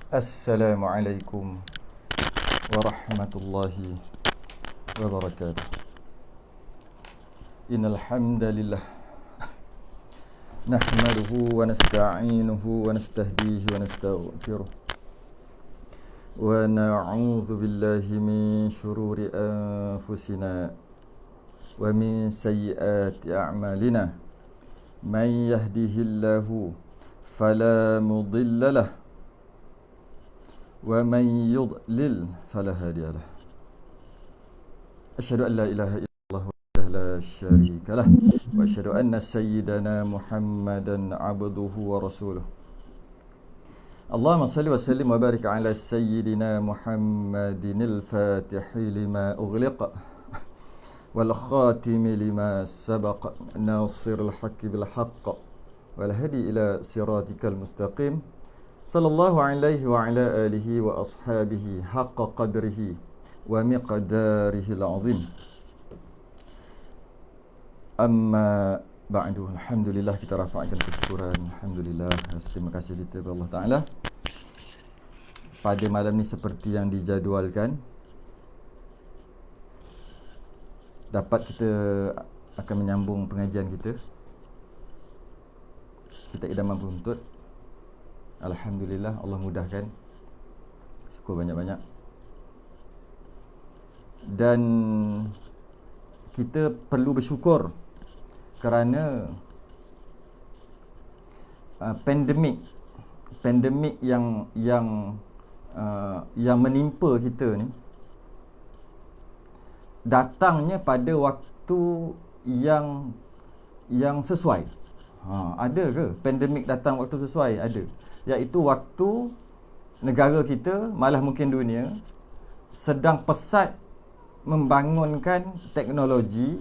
Assalamualaikum warahmatullahi wabarakatuh. Innal hamdalillah nahmaduhu wa nasta'inuhu wa nastahdihi wa nastaghfiruh wa na'udzu billahi min shururi anfusina wa min sayyiati a'malina. Man yahdihillahu fala mudilla lahu wa man yudlil fala hadiya lahu. Asyhadu an la ilaha illallah wahdahu la syarika lah wa asyhadu anna sayyidana Muhammadan abduhu wa rasuluh. Allahumma salli wa sallim wa barik ala sayyidina Muhammadinil fatihi lima ughliqa wal khatimi lima sabaqa nasiril haqqi bil haqq wal hadi ila siratikal mustaqim. Sallallahu alaihi wa ala alihi wa ashabihi haqqa qadrihi wa miqdarihi al-azim. Amma ba'du, alhamdulillah, kita rafa'kan kesyukuran. Alhamdulillah, terima kasih kita kepada Allah Ta'ala. Pada malam ni seperti yang dijadualkan, dapat kita akan menyambung pengajian kita. Kita idaman buntut. Alhamdulillah, Allah mudahkan. Syukur banyak-banyak. Dan kita perlu bersyukur kerana pandemik yang menimpa kita ni datangnya pada waktu yang sesuai. Ada ke pandemik datang waktu sesuai? Ada. Iaitu waktu negara kita, malah mungkin dunia, sedang pesat membangunkan teknologi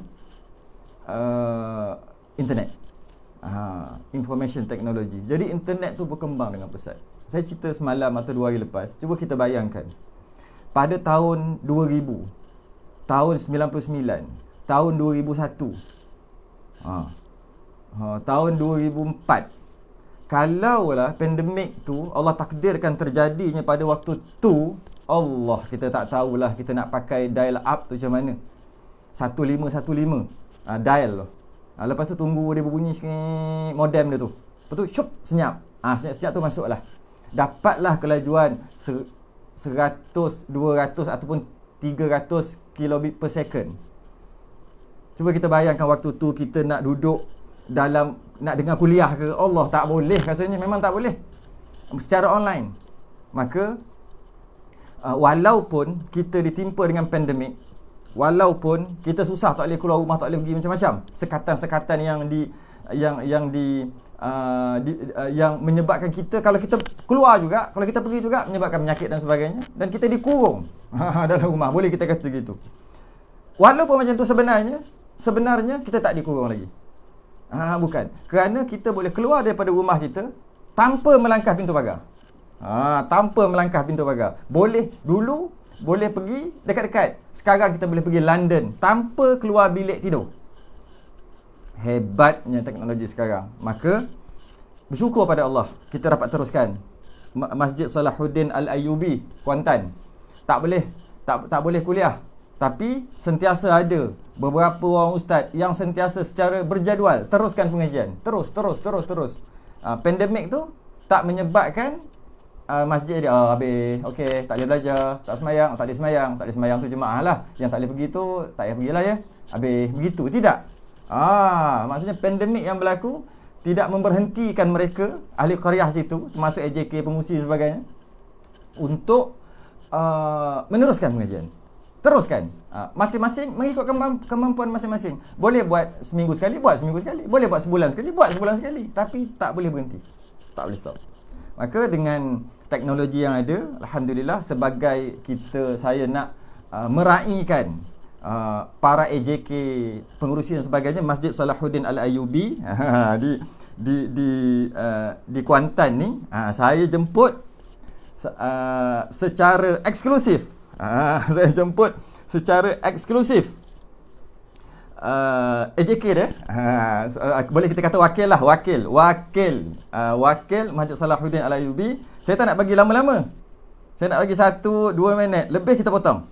internet, information technology. Jadi internet tu berkembang dengan pesat. Saya cerita semalam atau 2 hari lepas. Cuba kita bayangkan, pada tahun 2000, tahun 99, tahun 2001, tahun 2004, kalaulah pandemik tu Allah takdirkan terjadinya pada waktu tu, Allah, kita tak tahulah kita nak pakai dial up tu macam mana. 1515 dial tu. Lepas tu tunggu dia berbunyi sikit modem dia tu. Lepas tu syup, senyap. Senyap-senyap tu masuklah. Dapatlah kelajuan 100, 200 ataupun 300 kilobit per second. Cuba kita bayangkan waktu tu kita nak duduk dalam, nak dengar kuliah ke, Allah, tak boleh rasanya, memang tak boleh secara online. Maka walaupun kita ditimpa dengan pandemik, walaupun kita susah, tak boleh keluar rumah, tak boleh pergi macam-macam, sekatan-sekatan yang menyebabkan kita, kalau kita keluar juga, kalau kita pergi juga, menyebabkan penyakit dan sebagainya, dan kita dikurung dalam rumah, boleh kita kata gitu. Walaupun macam tu, sebenarnya kita tak dikurung lagi. Bukan. Kerana kita boleh keluar daripada rumah kita tanpa melangkah pintu pagar. Tanpa melangkah pintu pagar. Dulu boleh pergi dekat-dekat. Sekarang kita boleh pergi London tanpa keluar bilik tidur. Hebatnya teknologi sekarang. Maka bersyukur pada Allah, kita dapat teruskan. Masjid Salahuddin Al-Ayyubi, Kuantan, tak boleh kuliah, tapi sentiasa ada beberapa orang ustaz yang sentiasa secara berjadual teruskan pengajian. Terus. Pandemik tu tak menyebabkan masjid dia habis, okey, tak boleh belajar, tak boleh semayang tu jemaah lah. Yang tak boleh pergi tu tak payah pergilah ya. Habis begitu, tidak. Maksudnya pandemik yang berlaku tidak memberhentikan mereka, ahli qaryah situ, termasuk AJK, pengusi dan sebagainya, untuk meneruskan pengajian. Teruskan. Masing-masing mengikut kemampuan masing-masing. Boleh buat seminggu sekali, buat seminggu sekali. Boleh buat sebulan sekali, buat sebulan sekali. Tapi tak boleh berhenti. Tak boleh stop. Maka dengan teknologi yang ada, alhamdulillah, sebagai saya nak meraihkan para AJK, pengurusi dan sebagainya, Masjid Salahuddin Al-Ayyubi di Kuantan ni, saya jemput secara eksklusif. Saya jemput secara eksklusif AJK dia. Boleh kita kata wakil lah, wakil Masjid Salahuddin Al-Ayyubi. Saya tak nak bagi lama-lama. Saya nak bagi 1-2 minit, lebih kita potong.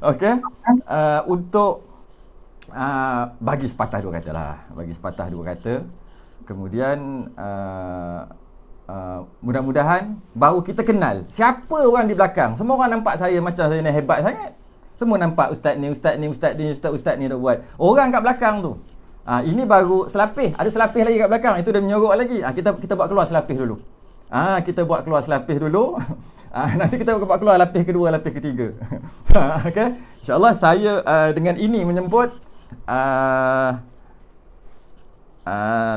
Okey. Untuk bagi sepatah dua kata lah. Bagi sepatah dua kata. Kemudian mudah-mudahan baru kita kenal siapa orang di belakang. Semua orang nampak saya macam saya ni hebat sangat. Semua nampak ustaz ni dah buat. Orang kat belakang tu. Ini baru selapis. Ada selapis lagi kat belakang. Itu dah menyorok lagi. Kita buat keluar selapis dulu. Kita buat keluar selapis dulu. Nanti kita buat keluar lapis kedua, lapis ketiga. Okey. InsyaAllah saya dengan ini menyebut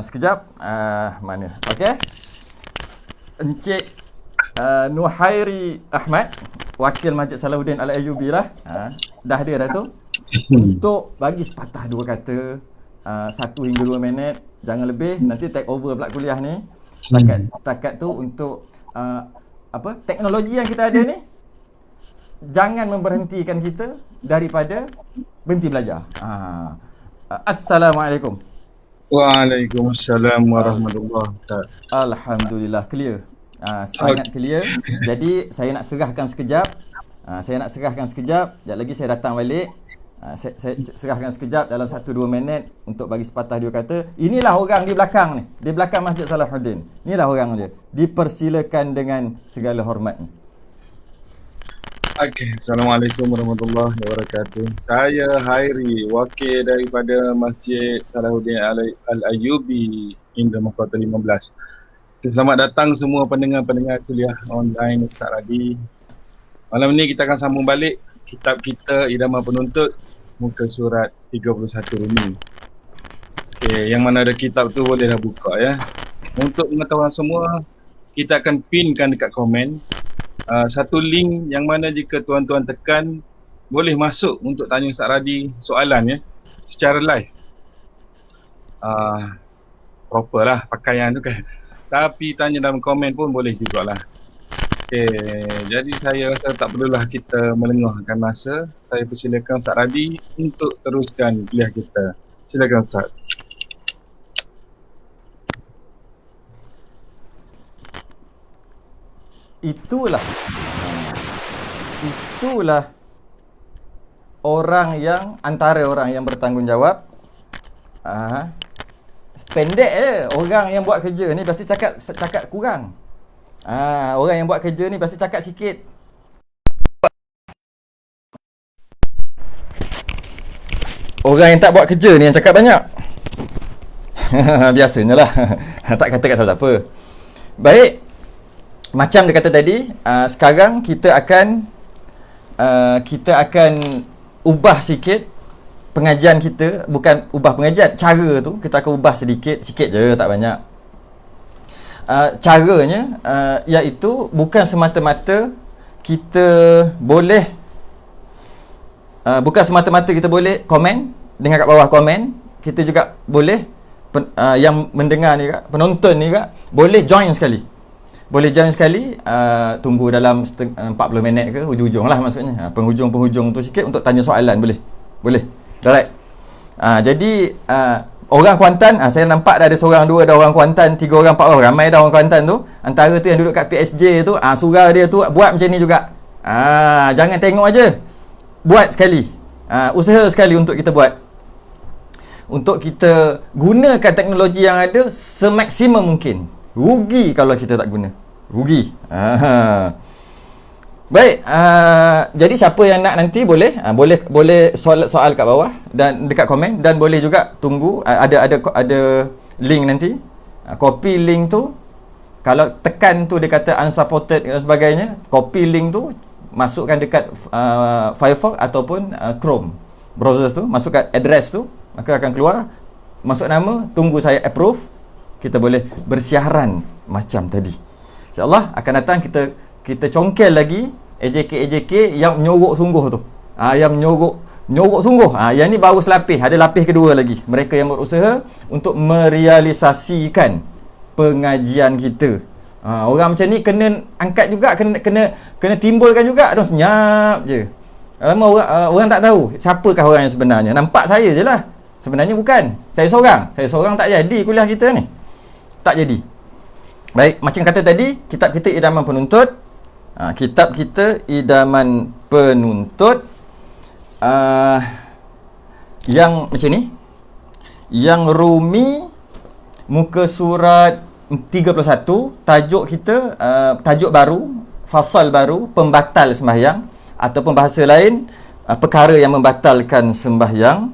sekejap. Mana? Okey. Encik Nuhairi Ahmad, wakil Masjid Salahuddin Al-Ayyubi lah. Dah ada dah tu. Untuk bagi sepatah dua kata, 1 hingga 2 minit, jangan lebih. Nanti take over pula kuliah ni. Setakat tu untuk teknologi yang kita ada ni jangan memberhentikan kita daripada berhenti belajar. Assalamualaikum. Waalaikumsalam warahmatullahi wabarakatuh. Alhamdulillah clear. Sangat clear. Jadi saya nak serahkan sekejap. Sekejap lagi saya datang balik. Saya serahkan sekejap dalam 1-2 minit untuk bagi sepatah dua kata. Inilah orang di belakang ni, di belakang Masjid Salahuddin. Inilah orang dia. Dipersilakan dengan segala hormat. Okey, Assalamualaikum warahmatullahi wabarakatuh. Saya Hairi, wakil daripada Masjid Salahuddin Al-Ayyubi Indra Mahkota 15. Selamat datang semua pendengar-pendengar kuliah online Ustaz Radi. Malam ni kita akan sambung balik kitab kita Idaman Penuntut, muka surat 31 Rumi. Okey, yang mana ada kitab tu bolehlah buka ya. Untuk pengetahuan semua, kita akan pinkan dekat komen satu link yang mana jika tuan-tuan tekan boleh masuk untuk tanya Ustaz Radi soalan ya, secara live. Proper lah pakaian tu kan. Tapi tanya dalam komen pun boleh jugalah. Okay, jadi saya rasa tak perlulah kita melengahkan masa. Saya persilakan Ustaz Radi untuk teruskan kuliah kita. Silakan Ustaz. Itulah antara orang yang bertanggungjawab. Pendek orang yang buat kerja ni pasti cakap kurang. Orang yang buat kerja ni pasti cakap sikit. Orang yang tak buat kerja ni yang cakap banyak. Biasanya lah. Tak kata kat siapa. Baik. Macam dia kata tadi, sekarang kita akan ubah sikit pengajian kita. Bukan ubah pengajian, cara tu kita akan ubah sikit je, tak banyak. Caranya iaitu bukan semata-mata kita boleh komen dengan kat bawah komen. Kita juga boleh yang mendengar ni kak, penonton ni kak, boleh join sekali. Tunggu dalam 40 minit ke, hujung-hujung lah maksudnya. Penghujung-penghujung tu sikit untuk tanya soalan boleh. Alright. Jadi orang Kuantan, saya nampak dah ada seorang, dua, ada orang Kuantan, 3 orang, 4 orang, ramai dah orang Kuantan tu. Antara tu yang duduk kat PSJ tu, surau dia tu buat macam ni juga. Jangan tengok aja. Buat sekali. Usaha sekali untuk kita buat. Untuk kita gunakan teknologi yang ada semaksimum mungkin. Rugi kalau kita tak guna. Rugi. Baik, jadi siapa yang nak nanti boleh soal kat bawah dan dekat komen, dan boleh juga tunggu ada link nanti. Copy link tu, kalau tekan tu dia kata unsupported dan sebagainya, copy link tu masukkan dekat Firefox ataupun Chrome browser tu, masukkan address tu, maka akan keluar, masuk nama, tunggu saya approve, kita boleh bersiaran macam tadi. InsyaAllah akan datang kita congkel lagi AJK yang menyorok sungguh tu. Yang menyorok sungguh. Yang ni baru selapis, ada lapis kedua lagi. Mereka yang berusaha untuk merealisasikan pengajian kita. Orang macam ni kena angkat juga, kena timbulkan juga. Aduh, senyap je. Lama orang tak tahu siapakah orang yang sebenarnya. Nampak saya je lah. Sebenarnya bukan. Saya seorang tak jadi kuliah kita ni. Tak jadi. Baik, macam kata tadi, kitab kita Idaman Penuntut. Kitab kita Idaman Penuntut yang macam ni. Yang Rumi muka surat 31, tajuk kita tajuk baru, fasal baru, pembatal sembahyang, ataupun bahasa lain perkara yang membatalkan sembahyang,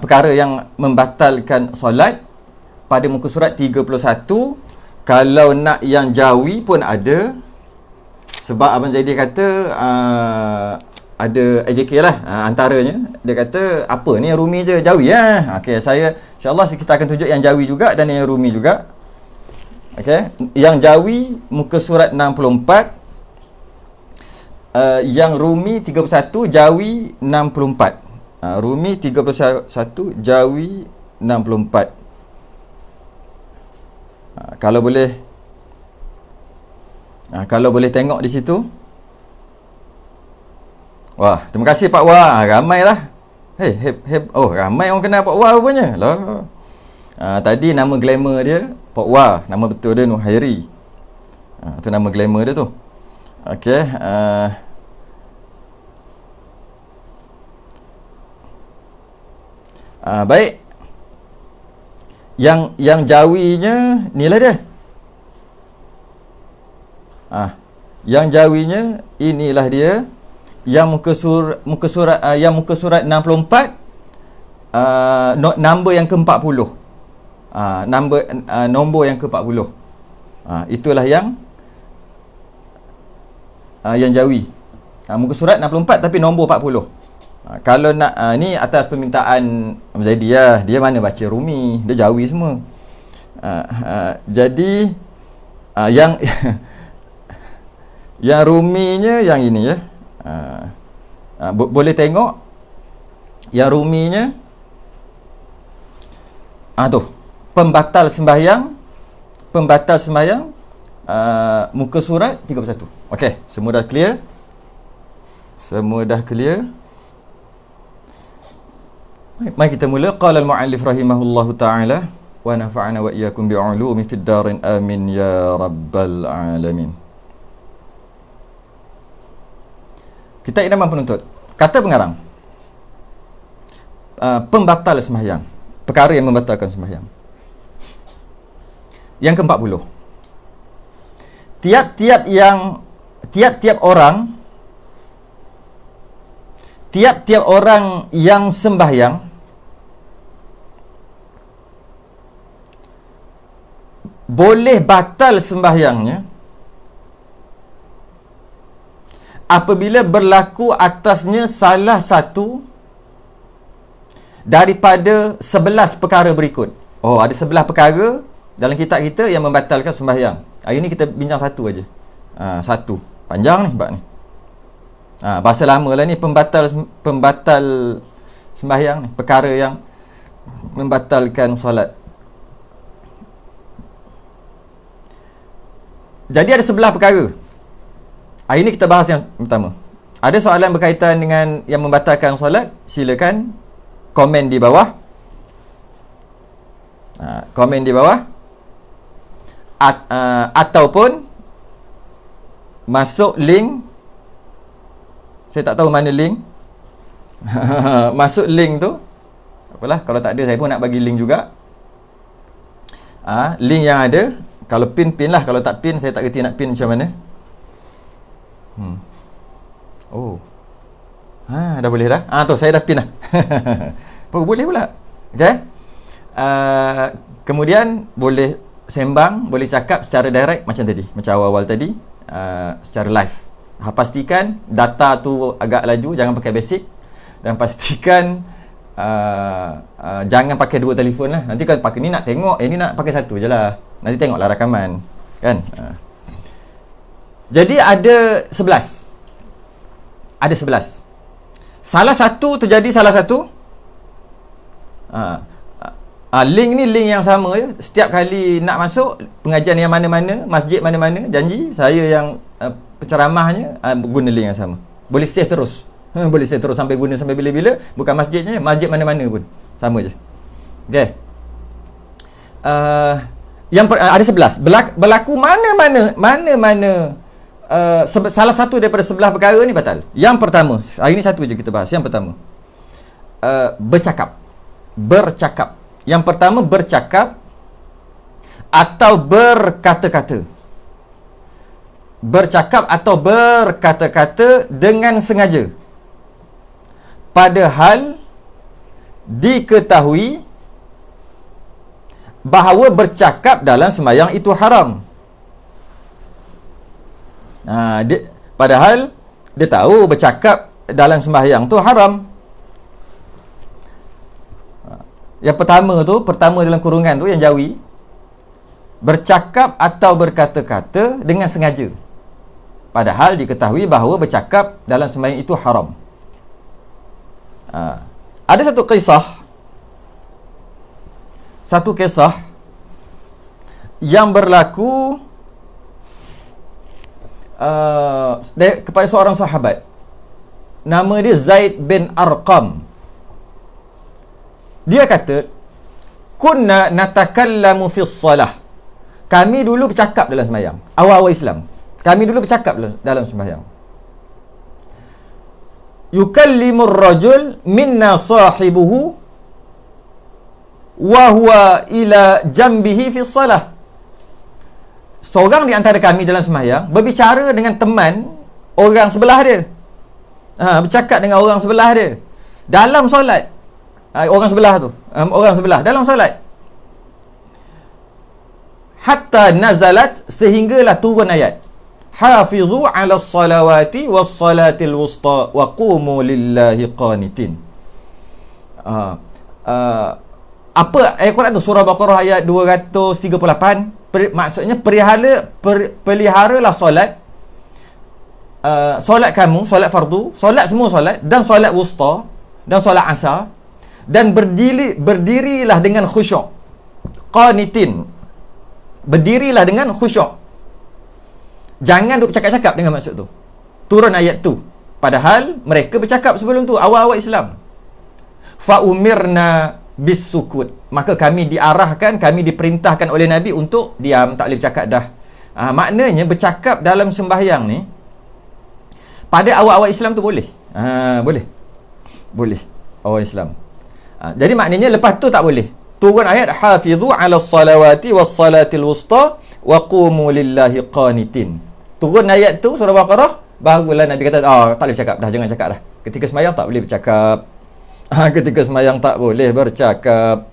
perkara yang membatalkan solat, pada muka surat 31. Kalau nak yang jawi pun ada, sebab Abang Zaidi kata ada AJK lah antaranya. Dia kata apa ni yang Rumi je, jawi lah. Okey, saya insyaAllah kita akan tunjuk yang jawi juga dan yang Rumi juga. Okey, yang jawi muka surat 64, yang Rumi 31, jawi 64. Rumi 31, jawi 64. Kalau boleh tengok di situ. Wah, terima kasih Pak Wah, ramai lah. Oh, ramai orang kenal Pak Wah rupanya lah. Tadi nama glamour dia Pak Wah, nama betul dia Nur Hairi. Tu nama glamour dia tu. Okey, baik. Yang jawinya inilah dia. Yang jawinya inilah dia. Yang muka surat yang muka surat 64, nombor yang ke-40. Nombor yang ke-40. Itulah yang jawi. Muka surat 64 tapi nombor 40. Kalau nak ni atas permintaan Zaidi lah. Dia mana baca Rumi, dia jawi semua. Jadi yang yang Ruminya yang ini ya. Boleh tengok yang Ruminya. Tu pembatal sembahyang muka surat 31. Okey, semua dah clear. Mari kita mula. Qala al-muallif rahimahullahu ta'ala wa nafa'ana wa iyyakum bi'ulumi fid darin amin ya rabbal alamin. Kita Idaman Penuntut. Kata pengarang, pembatal sembahyang, perkara yang membatalkan sembahyang. Yang ke-40. Tiap-tiap orang yang sembahyang boleh batal sembahyangnya apabila berlaku atasnya salah satu daripada 11 perkara berikut. Oh, ada 11 perkara dalam kitab kita yang membatalkan sembahyang. Hari ni kita bincang satu aja. Satu. Panjang ni bab ni. Bahasa lama lah ni, pembatal sembahyang ni, perkara yang membatalkan solat. Jadi ada 11 perkara. Hari ni kita bahas yang pertama. Ada soalan berkaitan dengan yang membatalkan solat, silakan komen di bawah. Komen di bawah. Ataupun masuk link. Saya tak tahu mana link. Masuk link tu. Apalah, kalau tak ada saya pun nak bagi link juga. Link yang ada. Kalau pin lah. Kalau tak pin, saya tak kerti nak pin macam mana. Oh. Dah boleh dah. Tu saya dah pin dah. Boleh pula. Okey. Kemudian boleh sembang, boleh cakap secara direct macam tadi, macam awal-awal tadi, secara live. Pastikan data tu agak laju, jangan pakai basic, dan pastikan jangan pakai dua telefon lah. Nanti kan pakai ni nak tengok, ni nak pakai satu je lah. Nanti tengoklah rakaman kan. Jadi ada 11. Ada 11. Salah satu terjadi salah satu. Link ni link yang sama je. Setiap kali nak masuk pengajian yang mana-mana, masjid mana-mana, janji saya yang penceramahnya guna link yang sama. Boleh save terus. Boleh save terus sampai guna sampai bila-bila. Bukan masjidnya, masjid mana-mana pun sama je. Okey. Ada 11. Berlaku mana-mana salah satu daripada 11 perkara ni batal. Yang pertama, hari ni satu je kita bahas. Yang pertama, bercakap. Yang pertama, bercakap atau berkata-kata. Bercakap atau berkata-kata dengan sengaja, padahal diketahui bahawa bercakap dalam sembahyang itu haram. Padahal dia tahu bercakap dalam sembahyang tu haram. Yang pertama dalam kurungan tu yang jawi, bercakap atau berkata-kata dengan sengaja, padahal diketahui bahawa bercakap dalam sembahyang itu haram. Ada satu kisah yang berlaku kepada seorang sahabat. Nama dia Zaid bin Arqam. Dia kata, kunna natakallamu fi shalah. Kami dulu bercakap dalam sembahyang. Awal-awal Islam, kami dulu bercakap dalam sembahyang. Yukallimur rajul minna sahibuhu wa huwa ila jambihi fi shalah. Seorang di antara kami dalam sembahyang berbicara dengan teman orang sebelah dia. Bercakap dengan orang sebelah dia dalam solat. Orang sebelah dalam solat. Hatta nazalat, sehinggalah turun ayat, hafizu ala salawati was salatil wusta wa qumu lillahi qanitin. Apa ayat Quran tu? Surah Baqarah ayat 238. Maksudnya peliharalah solat. Solat kamu, solat fardu, solat semua solat, dan solat wusta, dan solat asar, dan berdirilah dengan khusyuk. Qanitin, berdirilah dengan khusyuk. Jangan duk cakap-cakap dengan maksud tu. Turun ayat tu, padahal mereka bercakap sebelum tu, awal-awal Islam. Fa umirna bisukut, maka kami diperintahkan oleh Nabi untuk diam, tak boleh bercakap dah. Maknanya bercakap dalam sembahyang ni pada awal-awal Islam tu boleh. Boleh awal Islam. Jadi maknanya lepas tu tak boleh. Turun ayat hafizu ala salawati was salatil wusta wa qumu lillahi qanitin. Turun ayat tu surah Baqarah, barulah Nabi kata tak boleh bercakap dah, jangan cakap dah. Ketika sembahyang tak boleh bercakap. Ketika sembahyang tak boleh bercakap.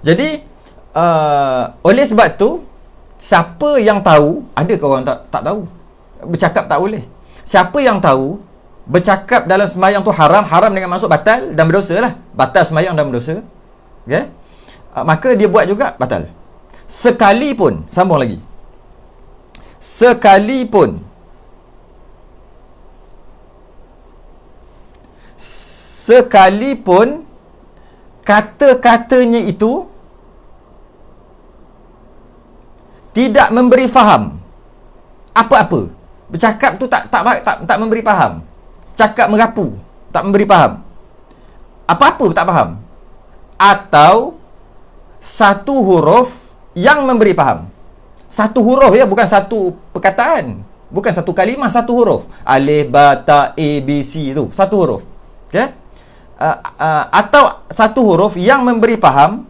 Jadi oleh sebab tu, siapa yang tahu, ada ke orang tak tahu bercakap tak boleh? Siapa yang tahu bercakap dalam sembahyang tu haram dengan maksud batal dan berdosa lah. Batal sembahyang dan berdosa. Okay? Maka dia buat juga batal. Sekalipun, sambung lagi. Sekalipun kata-katanya itu tidak memberi faham apa-apa. Bercakap tu tak memberi faham. Cakap merapu, tak memberi faham. Apa-apa tak faham. Atau satu huruf yang memberi faham. Satu huruf ya, bukan satu perkataan. Bukan satu kalimah, satu huruf. Alif, ba, ta, a, b, c tu. Satu huruf. Okay? Atau satu huruf yang memberi faham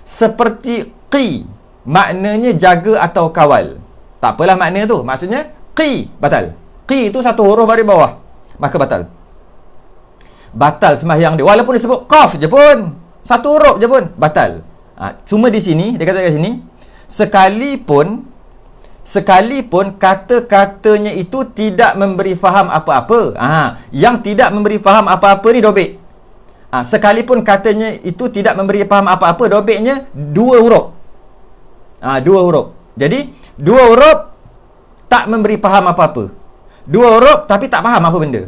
seperti qi. Maknanya jaga atau kawal. Tak apalah makna tu. Maksudnya qi, batal. Qi itu satu huruf baris bawah, maka batal. Batal sembahyang dia. Walaupun dia sebut qaf je pun, satu huruf je pun, batal. Cuma di sini, dia kata kat sini, sekalipun kata-katanya itu tidak memberi faham apa-apa. Yang tidak memberi faham apa-apa ni dobek. Sekalipun katanya itu tidak memberi faham apa-apa, dobeknya dua huruf. Dua huruf. Jadi dua huruf tak memberi faham apa-apa. Dua huruf tapi tak faham apa benda.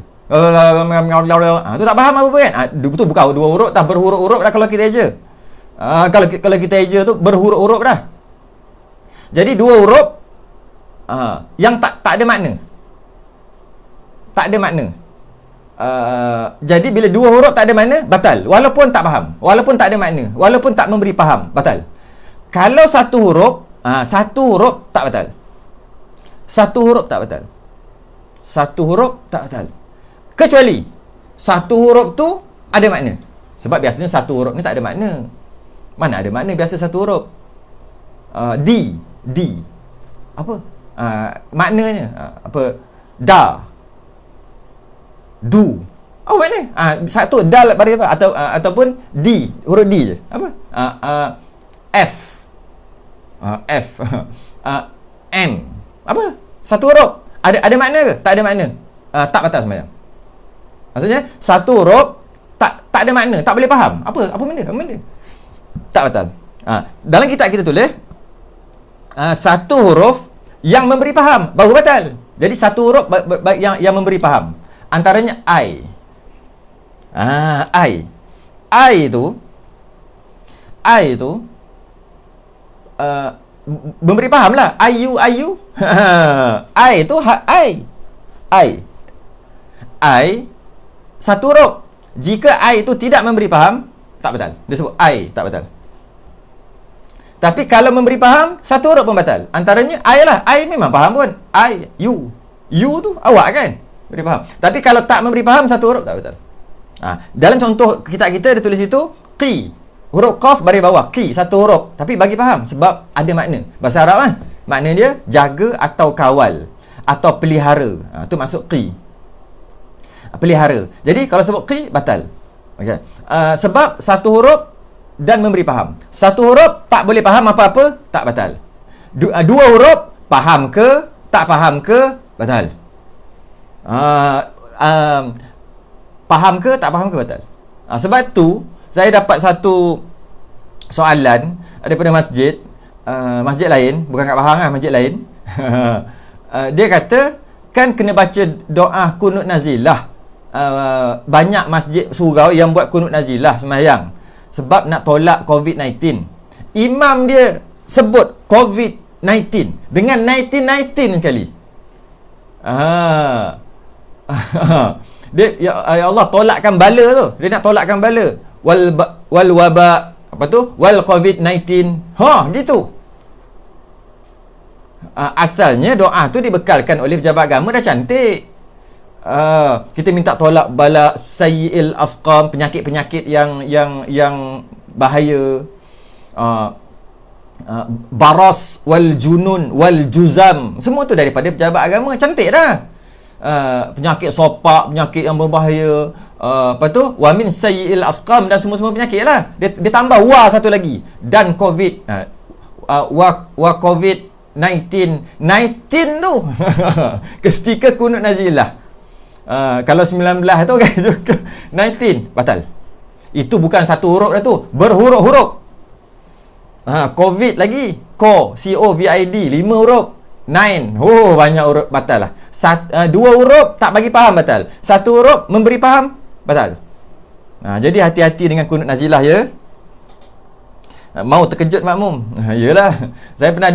Tu tak faham apa kan? Betul, bukan dua huruf, tak berhuruf-huruf dah kalau kita eja. Kalau kita eja tu berhuruf-huruf dah. Jadi dua huruf yang tak ada makna. Tak ada makna. Jadi bila dua huruf tak ada makna, batal. Walaupun tak faham, walaupun tak ada makna, walaupun tak memberi faham, batal. Kalau satu huruf tak batal. Satu huruf tak batal. Satu huruf tak batal. Kecuali satu huruf tu ada makna. Sebab biasanya satu huruf ni tak ada makna. Mana ada makna biasa satu huruf? D. Apa? Maknanya apa? Da. Du. Oh, makna? Satu dal bagi apa? Ataupun D, huruf D je. Apa? F. F. M. Apa? Satu huruf. Ada makna ke? Tak ada makna. Tak batal sembahyang. Maksudnya satu huruf tak ada makna, tak boleh faham. Apa benda? Tak batal. Dalam kitab kita tulis satu huruf yang memberi faham baru batal. Jadi satu huruf yang memberi faham. Antaranya I. I itu memberi faham lah. IU I itu I satu huruf. Jika I itu tidak memberi faham, tak batal. Dia sebut I tak batal. Tapi kalau memberi faham, satu huruf pun batal. Antaranya I lah. I memang faham pun. You tu awak kan beri faham. Tapi kalau tak memberi faham, satu huruf tak batal. Dalam contoh kitab kita dia tulis itu qi. Huruf qaf baris bawah, qi satu huruf tapi bagi faham sebab ada makna. Bahasa Arab kan, makna dia jaga atau kawal atau pelihara. Tu maksud qi. Pelihara. Jadi kalau sebut qi batal. Okey. Sebab satu huruf dan memberi faham. Satu huruf tak boleh faham apa-apa, tak batal. Dua huruf faham ke, tak faham ke, batal. Faham ke, tak faham ke, batal. Sebab tu saya dapat satu soalan daripada masjid lain, bukan kat Pahang lah, masjid lain. Dia kata kan kena baca doa kunut nazilah. Banyak masjid surau yang buat kunut nazilah sembahyang sebab nak tolak COVID-19. Imam dia sebut COVID-19 dengan 19 sekali. Dia ya Allah tolakkan bala tu. Dia nak tolakkan bala. Wal waba apa tu? Wal COVID-19. Gitu. Asalnya doa tu dibekalkan oleh pejabat agama dah cantik. Kita minta tolak bala sayyi'il asqam, penyakit-penyakit yang bahaya. Baras wal junun wal juzam, semua tu daripada pejabat agama, cantik dah. Penyakit sopak, penyakit yang berbahaya, apa tu, wa min sayyi'il asqam, dan semua penyakit lah. Dia tambah wa satu lagi, dan covid, wa covid-19 tu ketika kunut nazilah. Kalau 19 tu kan 19 batal. Itu bukan satu huruf dah tu, berhuruf-huruf. COVID lagi, COVID 5 huruf. 9 banyak huruf, batal lah. Dua huruf tak bagi faham, batal. Satu huruf memberi faham, batal. Jadi hati-hati dengan kunut nazilah ya. Mau terkejut makmum. Yalah, saya pernah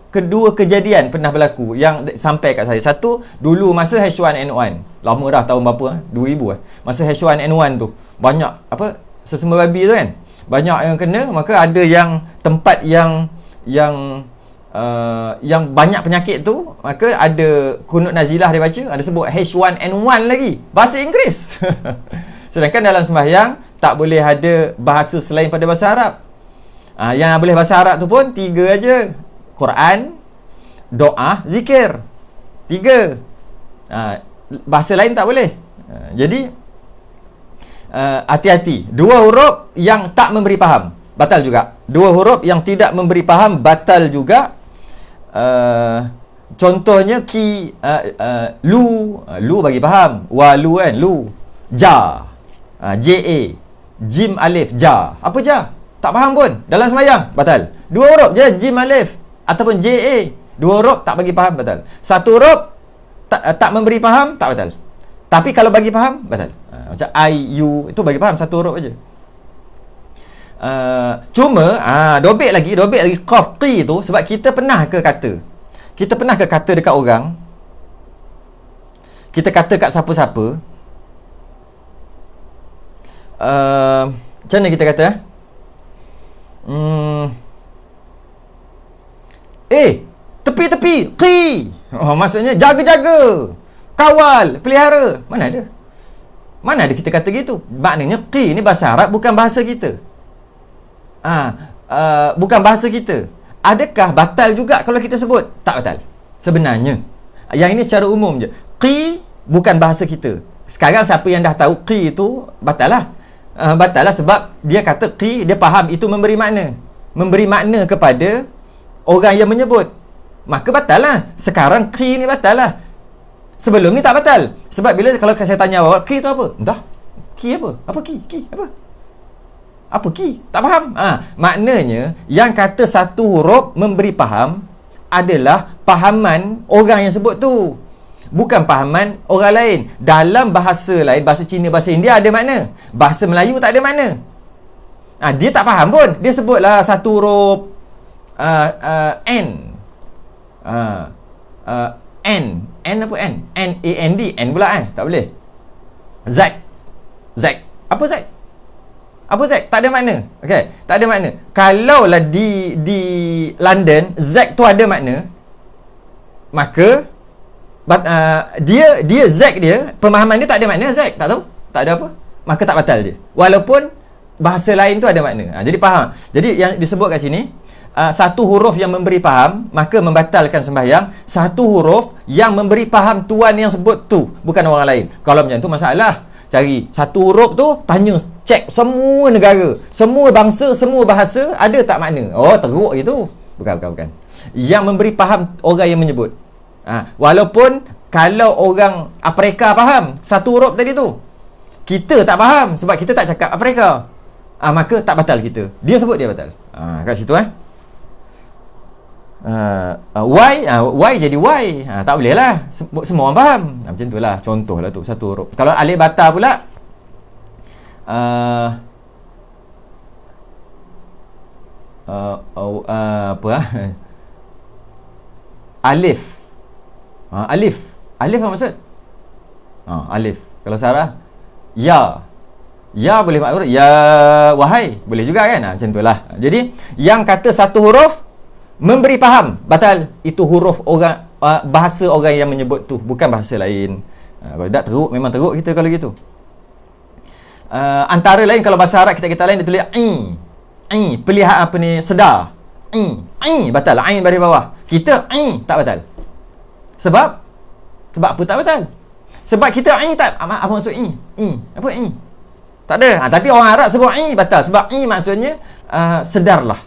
kedua kejadian pernah berlaku yang sampai kat saya. Satu, dulu masa H1N1. Lama dah, tahun berapa? 2000 Masa H1N1 tu, banyak apa, sesama babi tu kan. Banyak yang kena, maka ada yang tempat yang banyak penyakit tu, maka ada kunut nazilah dia baca, ada sebut H1N1 lagi, bahasa Inggeris. Sedangkan dalam sembahyang tak boleh ada bahasa selain pada bahasa Arab. Yang boleh bahasa Arab tu pun 3 aja. Quran, doa, zikir. 3. Bahasa lain tak boleh. Jadi hati-hati. 2 huruf yang tak memberi faham, batal juga. 2 huruf yang tidak memberi faham, batal juga. Contohnya lu bagi faham. Walu kan, lu. Ja. JA. Jim alif, ja. Apa ja? Tak faham pun. Dalam sembahyang, batal. 2 huruf je, jim alif ataupun JA. 2 huruf tak bagi faham, batal. 1 huruf tak memberi faham, tak batal. Tapi kalau bagi faham, batal. Macam I, you, itu bagi faham 1 huruf aja. Cuma dobek lagi qaf qi tu sebab kita pernah ke kata dekat orang, kita kata kat siapa-siapa, macam mana kita kata tepi-tepi qi, maksudnya jaga-jaga, kawal, pelihara. Mana ada kita kata gitu. Maknanya qi ni bahasa Arab, bukan bahasa kita. Bukan bahasa kita. Adakah batal juga kalau kita sebut? Tak batal sebenarnya. Yang ini secara umum je. Qi bukan bahasa kita. Sekarang siapa yang dah tahu qi itu, batal lah. Batal lah sebab dia kata qi, dia faham itu memberi makna kepada orang yang menyebut. Maka batal lah. Sekarang qi ni batal lah. Sebelum ni tak batal. Sebab bila kalau saya tanya awak, qi tu apa? Entah. Qi apa? Apa qi? Qi apa? Apa qi? Tak faham. Maknanya yang kata satu huruf memberi faham adalah fahaman orang yang sebut tu, bukan fahaman orang lain. Dalam bahasa lain, bahasa Cina, bahasa India ada makna. Bahasa Melayu tak ada makna. Dia tak faham pun. Dia sebutlah satu huruf N. N apa N? N-A-N-D. N pula tak boleh. Z. Apa Z? Apa Z? Tak ada makna. Okey, tak ada makna. Kalaulah di London Z tu ada makna, maka dia Z dia, pemahaman dia tak ada makna Z, tak tahu, tak ada apa, maka tak batal dia. Walaupun bahasa lain tu ada makna. Jadi faham. Jadi yang disebut kat sini, satu huruf yang memberi faham maka membatalkan sembahyang. Satu huruf yang memberi faham tuan yang sebut tu, bukan orang lain. Kalau macam tu masalah. Cari satu huruf tu, tanya, cek semua negara, semua bangsa, semua bahasa, ada tak makna? Teruk gitu. Bukan. Yang memberi faham orang yang menyebut. Walaupun kalau orang Afrika faham satu huruf tadi tu, kita tak faham sebab kita tak cakap Afrika, maka tak batal kita. Dia sebut, dia batal. Kat situ Y jadi Y, tak boleh lah. Semua orang faham. Macam tu lah. Contoh lah tu, satu huruf. Kalau alif bata pula, Alif. Alif apa maksud? Alif. Kalau Sarah, ya boleh maksud ya wahai, boleh juga kan? Macam tu lah. Jadi yang kata satu huruf memberi faham, batal. Itu huruf orang, bahasa orang yang menyebut tu, bukan bahasa lain. Kalau tak teruk, memang teruk kita kalau gitu. Antara lain kalau bahasa Arab kita lain, dia tulis pelihara apa ni, sedar. Batal. Ain baris bawah. Kita tak batal. Sebab apa tak batal? Sebab kita tak, apa maksud apa tak ada. Tapi orang Arab sebut batal. Sebab maksudnya sedarlah.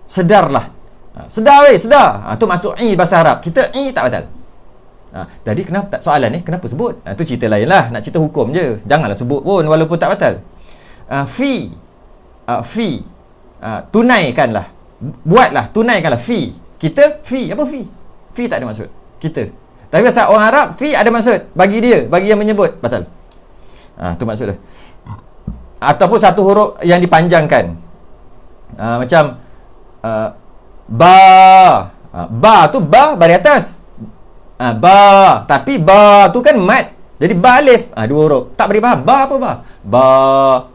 Sedar. Tu maksud bahasa Arab. Kita tak batal. Jadi kenapa soalan ni kenapa sebut? Tu cerita lain lah. Nak cerita hukum je. Janganlah sebut pun walaupun tak batal. Fi. Tunaikanlah. Tunaikanlah fi. Kita fi. Apa fi? Fi tak ada maksud. Kita. Tapi pasal orang Arab, fi ada maksud. Bagi dia, bagi yang menyebut, batal. Tu maksud dia. Ataupun satu huruf yang dipanjangkan. Macam ba tu baris atas. Tapi ba tu kan mat. Jadi ba alif. Dua huruf. Tak beri faham. Ba apa ba?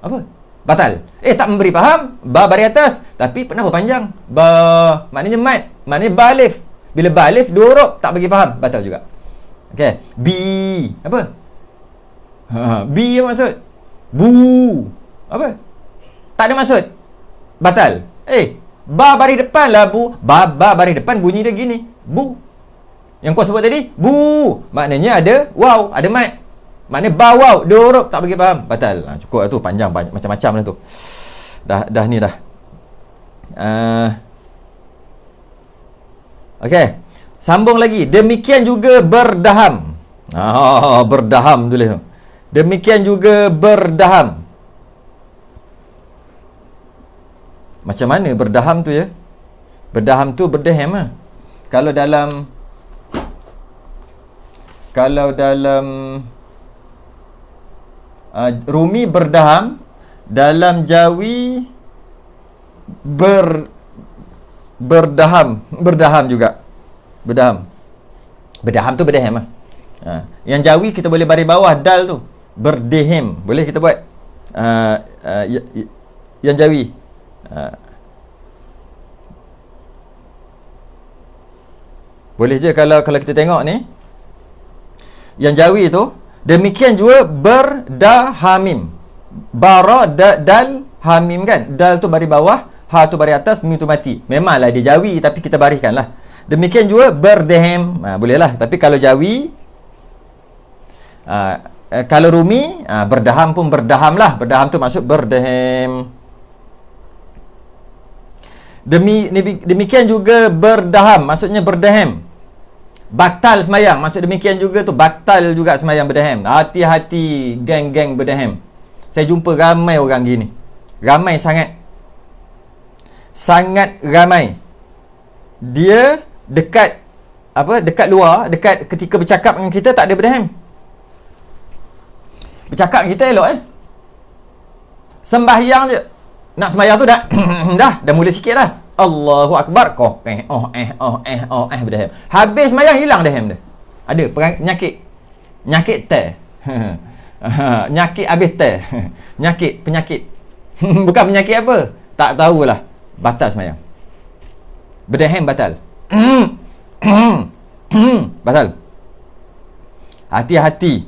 Apa? Batal. Tak memberi faham. Ba baris atas. Tapi kenapa panjang? Ba maknanya mat. Maknanya ba alif. Bila ba alif dua huruf tak bagi faham, batal juga. Okey. Bi apa? Bi apa maksud? Bu apa? Tak ada maksud. Batal. Ba baris depan lah bu. Ba baris depan bunyi dia gini. Bu. Yang kau sebut tadi, bu. Maknanya ada waw, ada mat. Maknanya ba waw, dua huruf tak bagi faham, batal. Cukup lah tu, panjang macam-macam lah tu. Dah ni dah. Okey. Sambung lagi. Demikian juga berdaham. Berdaham tulis tu. Demikian juga berdaham. Macam mana berdaham tu ya? Berdaham tu berdehem lah. Kalau dalam Rumi berdaham, dalam Jawi berdaham juga. Berdaham tu berdehem lah. Yang jawi kita boleh baris bawah dal tu. Berdehem. Boleh kita buat. Yang jawi. Boleh je kalau kita tengok ni. Yang jawi tu, demikian juga berdahamim. Dal hamim kan. Dal tu baris bawah, ha tu baris atas, mim tu mati. Memanglah dia jawi tapi kita bariskan lah. Demikian juga berdehem. Boleh lah. Tapi kalau jawi, kalau rumi, berdaham pun berdaham lah. Berdaham tu maksud berdehem. Demikian juga berdaham, maksudnya berdehem. Batal semayang, maksud demikian juga tu batal juga semayang berdehem. Hati-hati geng-geng berdehem. Saya jumpa ramai orang gini. Ramai sangat. Sangat ramai. Dia dekat luar, dekat ketika bercakap dengan kita tak ada berdehem. Bercakap dengan kita elok sembahyang je. Nak sembahyang tu dah dah mula sikit dah. Allahu Akbar. Berdehem. Habis sembahyang hilang dehem dia. Ada penyakit teh. Nyakit habis teh. Penyakit. Bukan penyakit apa? Tak tahulah. Batal sembahyang. Berdehem batal. Batal. Hati-hati.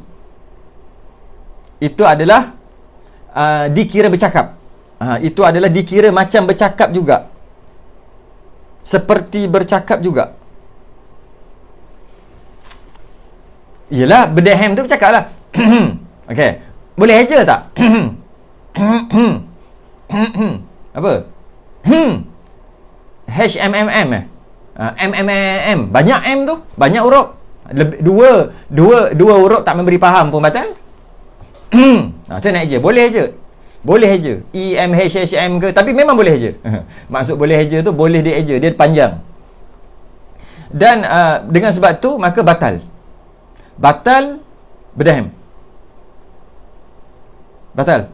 Itu adalah dikira bercakap. Itu adalah dikira macam bercakap juga. Seperti bercakap juga. Yelah, berdehem tu bercakap lah. Okey. Boleh eja tak? Apa? HMMM banyak M tu, banyak huruf. Dua huruf tak memberi faham pun batal. Macam nak eja? Boleh je. EMHHM ke, tapi memang boleh je. Maksud boleh je tu boleh dia eja, dia panjang. Dan dengan sebab tu maka batal berdehem. Batal.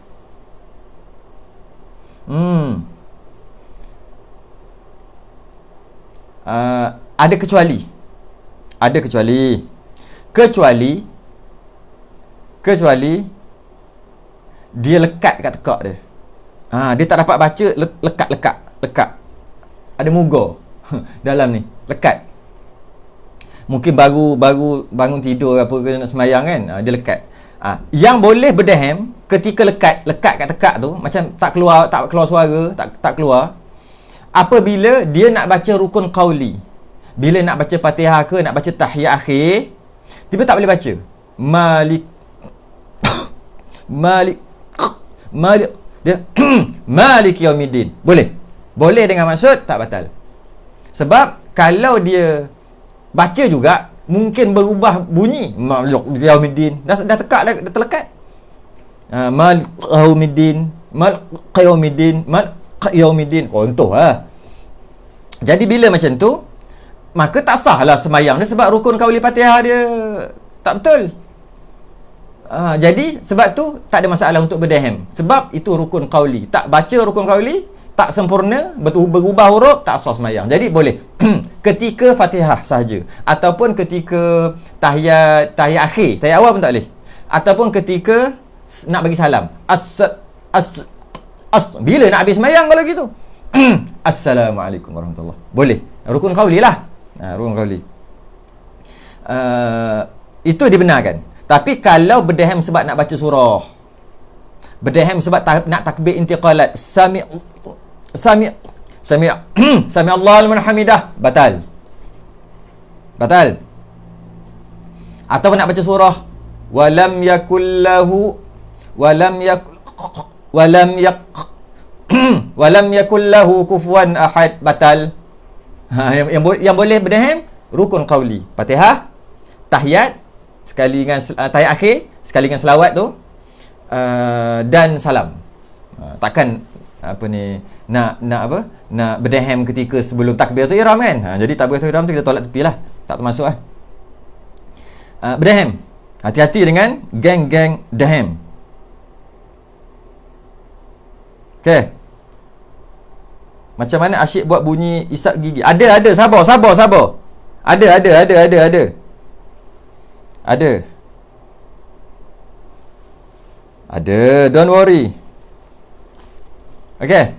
Ada kecuali dia lekat kat tekak dia. Dia tak dapat baca, lekat. Ada muga dalam ni, lekat. Mungkin baru bangun tidur apa ke nak semayang kan, dia lekat. Yang boleh berdehem ketika lekat kat tekak tu, macam tak keluar suara, tak keluar. Apabila dia nak baca rukun qauli. Bila nak baca Fatihah ke, nak baca tahiyat akhir, tiba tak boleh baca. Malik dia Malik Yaumiddin. Boleh dengan maksud tak batal. Sebab kalau dia baca juga mungkin berubah bunyi Malik Yaumiddin. Dah tekak dah terlekat. Malik Yaumiddin contoh lah. Jadi bila macam tu, maka tak sahlah semayang dia sebab rukun qauli Fatihah dia tak betul. Jadi sebab tu tak ada masalah untuk berdehem. Sebab itu rukun qauli. Tak baca rukun qauli, tak sempurna, berubah huruf, tak sah semayang. Jadi boleh ketika Fatihah sahaja, ataupun ketika tahiyat akhir, tahiyat awal pun tak boleh. Ataupun ketika nak bagi salam. Bila nak habis semayang kalau gitu? Assalamualaikum warahmatullahi. Boleh. Rukun qauli lah. Rukun qauli. Itu dibenarkan. Tapi kalau berdehem sebab nak baca surah, berdehem sebab nak takbir intiqalat, sami Allahu liman hamidah, batal. Atau nak baca surah walam yakul lahu kufuwan ahad, batal. Yang boleh berdehem rukun qauli, Fatihah, tahiyat sekali dengan tahiyat akhir, sekali dengan selawat tu, dan salam. Takkan nak berdehem ketika sebelum takbiratul ihram kan. Jadi takbiratul ihram tu kita tolak tepi lah, tak termasuk lah. Berdehem, hati-hati dengan geng-geng dehem. Okey. Macam mana asyik buat bunyi isap gigi? Ada. Sabar. Ada. Ada, don't worry. Okay.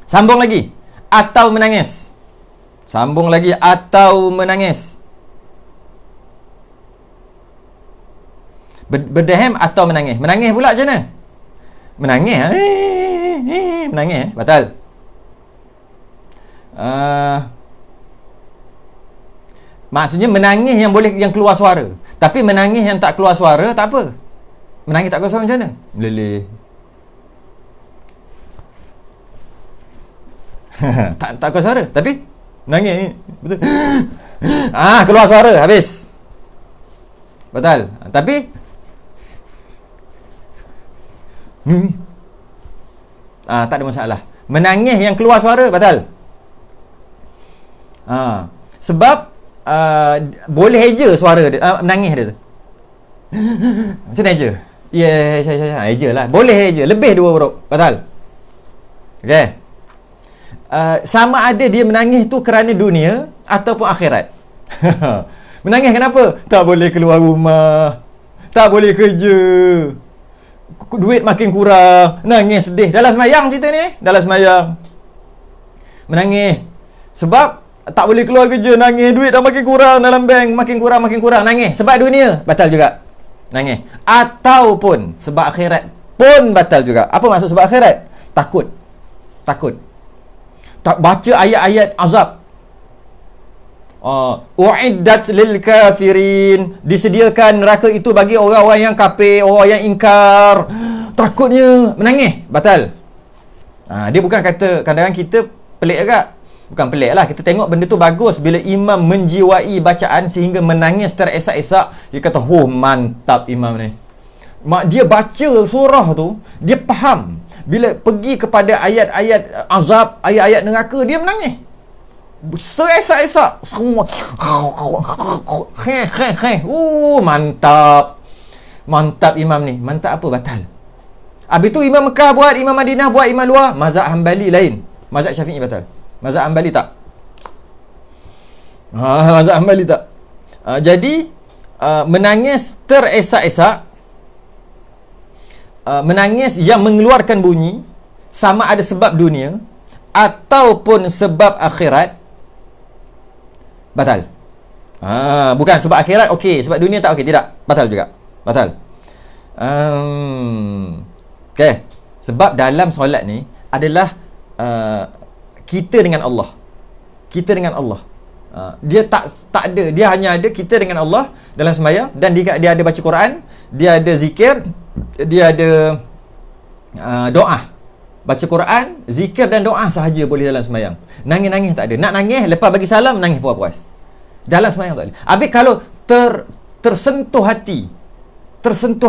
Sambung lagi. Atau menangis. Berdehem atau menangis. Menangis pula macam mana? Menangis. Menangis. Batal. Maksudnya menangis yang boleh, yang keluar suara. Tapi menangis yang tak keluar suara, tak apa. Menangis tak keluar suara macam mana? Meleleh. tak keluar suara, tapi menangis. Betul. Keluar suara, habis. Batal. Tapi tak ada masalah. Menangis yang keluar suara, batal. Sebab boleh eja suara dia, menangis dia tu. Macam mana eja? Ya, eja lah. Boleh eja, lebih 2 huruf, batal. Okay. Sama ada dia menangis tu kerana dunia ataupun akhirat. Menangis kenapa? Tak boleh keluar rumah, tak boleh kerja, duit makin kurang, nangis sedih. Dalam semayang cerita ni, dalam semayang menangis sebab tak boleh keluar kerja, nangis, duit dah makin kurang dalam bank, makin kurang, nangis sebab dunia, batal juga, nangis. Ataupun sebab akhirat pun batal juga. Apa maksud sebab akhirat? Takut. Tak baca ayat-ayat azab. Uiddat lil kafirin, disediakan neraka itu bagi orang-orang yang kafir, orang yang ingkar. Takutnya menangis, batal. Dia bukan kata, kadang-kadang kita pelik agak. Bukan pelik lah, kita tengok benda tu bagus bila imam menjiwai bacaan sehingga menangis teresak-esak. Dia kata, mantap imam ni. Dia baca surah tu, dia faham. Bila pergi kepada ayat-ayat azab, ayat-ayat neraka, dia menangis. Teresak-esak semua. Mantap imam ni. Mantap apa? Batal. Habis tu imam Mekah buat, imam Madinah buat, imam luar. Mazhab Hanbali lain, mazhab Syafi'i batal. Mazhab Hanbali tak. Mazhab Hanbali tak. Jadi menangis teresak-esak, menangis yang mengeluarkan bunyi, sama ada sebab dunia ataupun sebab akhirat, batal. Bukan sebab akhirat okey, sebab dunia tak okey, tidak, batal juga, batal. Okay. Sebab dalam solat ni adalah kita dengan Allah. Dia tak ada, dia hanya ada kita dengan Allah dalam sembahyang, dan dia ada baca Quran, dia ada zikir, dia ada doa. Baca Quran, zikir dan doa sahaja boleh dalam sembahyang. Nangis-nangis tak ada. Nak nangis lepas bagi salam, nangis puas-puas. Dalam sembahyang tak boleh. Habis kalau tersentuh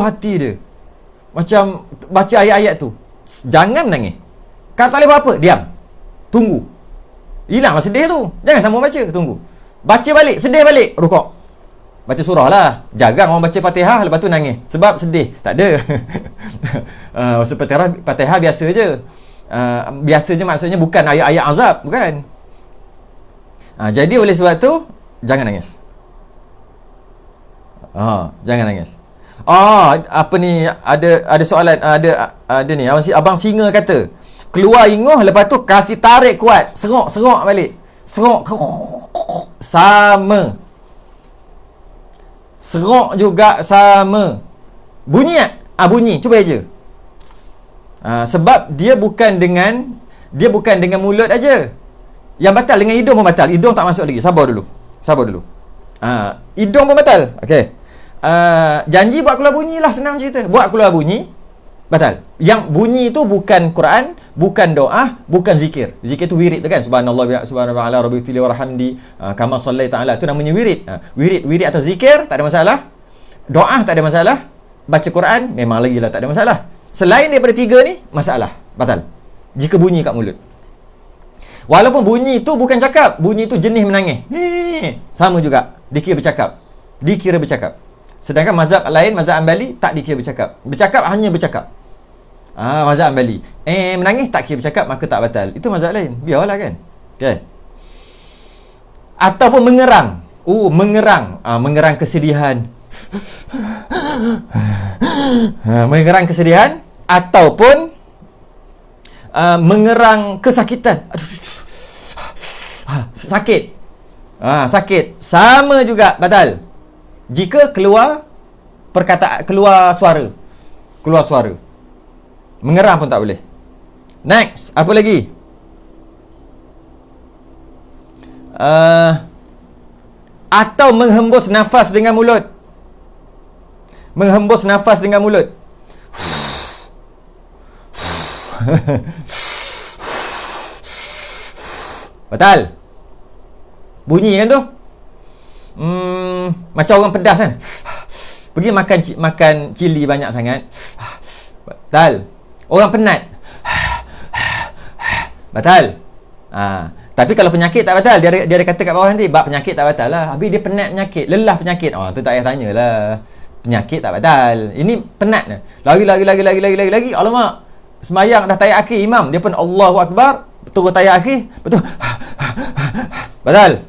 hati dia, macam baca ayat-ayat tu, jangan menangis. Kalau tak boleh apa-apa, diam. Tunggu. Hilanglah sedih tu. Jangan sambung baca, tunggu. Baca balik, sedih balik, rukuk. Baca surah lah. Jarang orang baca Fatihah lepas tu nangis sebab sedih. Tak ada. Maksud Fatihah biasa je. Biasa je maksudnya bukan ayat-ayat azab, bukan. Jadi oleh sebab tu jangan nangis. Jangan nangis. Apa ni, ada soalan, ada ni abang Singa kata keluar inguh, lepas tu kasih tarik kuat, serok balik, sama. Serok juga sama. Bunyi tak? Bunyi, cuba aja. Sebab dia bukan dengan mulut aja. Yang batal dengan hidung pun batal. Hidung tak masuk lagi. Sabar dulu. Hidung pun batal. Okey. Janji buat keluar bunyi lah, senang cerita. Buat keluar bunyi, batal. Yang bunyi tu bukan Quran, bukan doa, bukan zikir. Zikir tu wirid tu kan. Subhanallah, subhanallah, rabbil fili warhamdi, kama sallai ta'ala. Tu namanya wirid. Wirid atau zikir tak ada masalah. Doa tak ada masalah. Baca Quran memang lagi lah tak ada masalah. Selain daripada 3 ni, masalah, batal. Jika bunyi kat mulut. Walaupun bunyi tu bukan cakap, bunyi tu jenis menangis. Sama juga. Dikira bercakap. Sedangkan mazhab lain, mazhab Hanbali, tak dikira bercakap. Bercakap hanya bercakap. Mazhab Hambali. Menangis tak kira bercakap maka tak batal. Itu mazhab lain. Biarlah kan. Kan? Ataupun mengerang. Mengerang. Mengerang kesedihan. Mengerang kesedihan ataupun mengerang kesakitan. Sakit. Sakit. Sama juga batal. Jika keluar perkataan, keluar suara. Mengerang pun tak boleh. Next, apa lagi? Atau menghembus nafas dengan mulut. Batal. Bunyi kan tu? Macam orang pedas kan. Pergi makan cili banyak sangat. Batal. Orang penat. Batal. Tapi kalau penyakit tak batal. Dia ada kata kat bawah nanti, bab penyakit tak batal lah. Habis dia penat penyakit, lelah penyakit. Tu tak payah tanyalah. Penyakit tak batal. Ini penat. Lagi. Alamak. Sembayang dah tayak akhir imam, dia pun Allahu Akbar, turun tayak akhir, betul. Batal.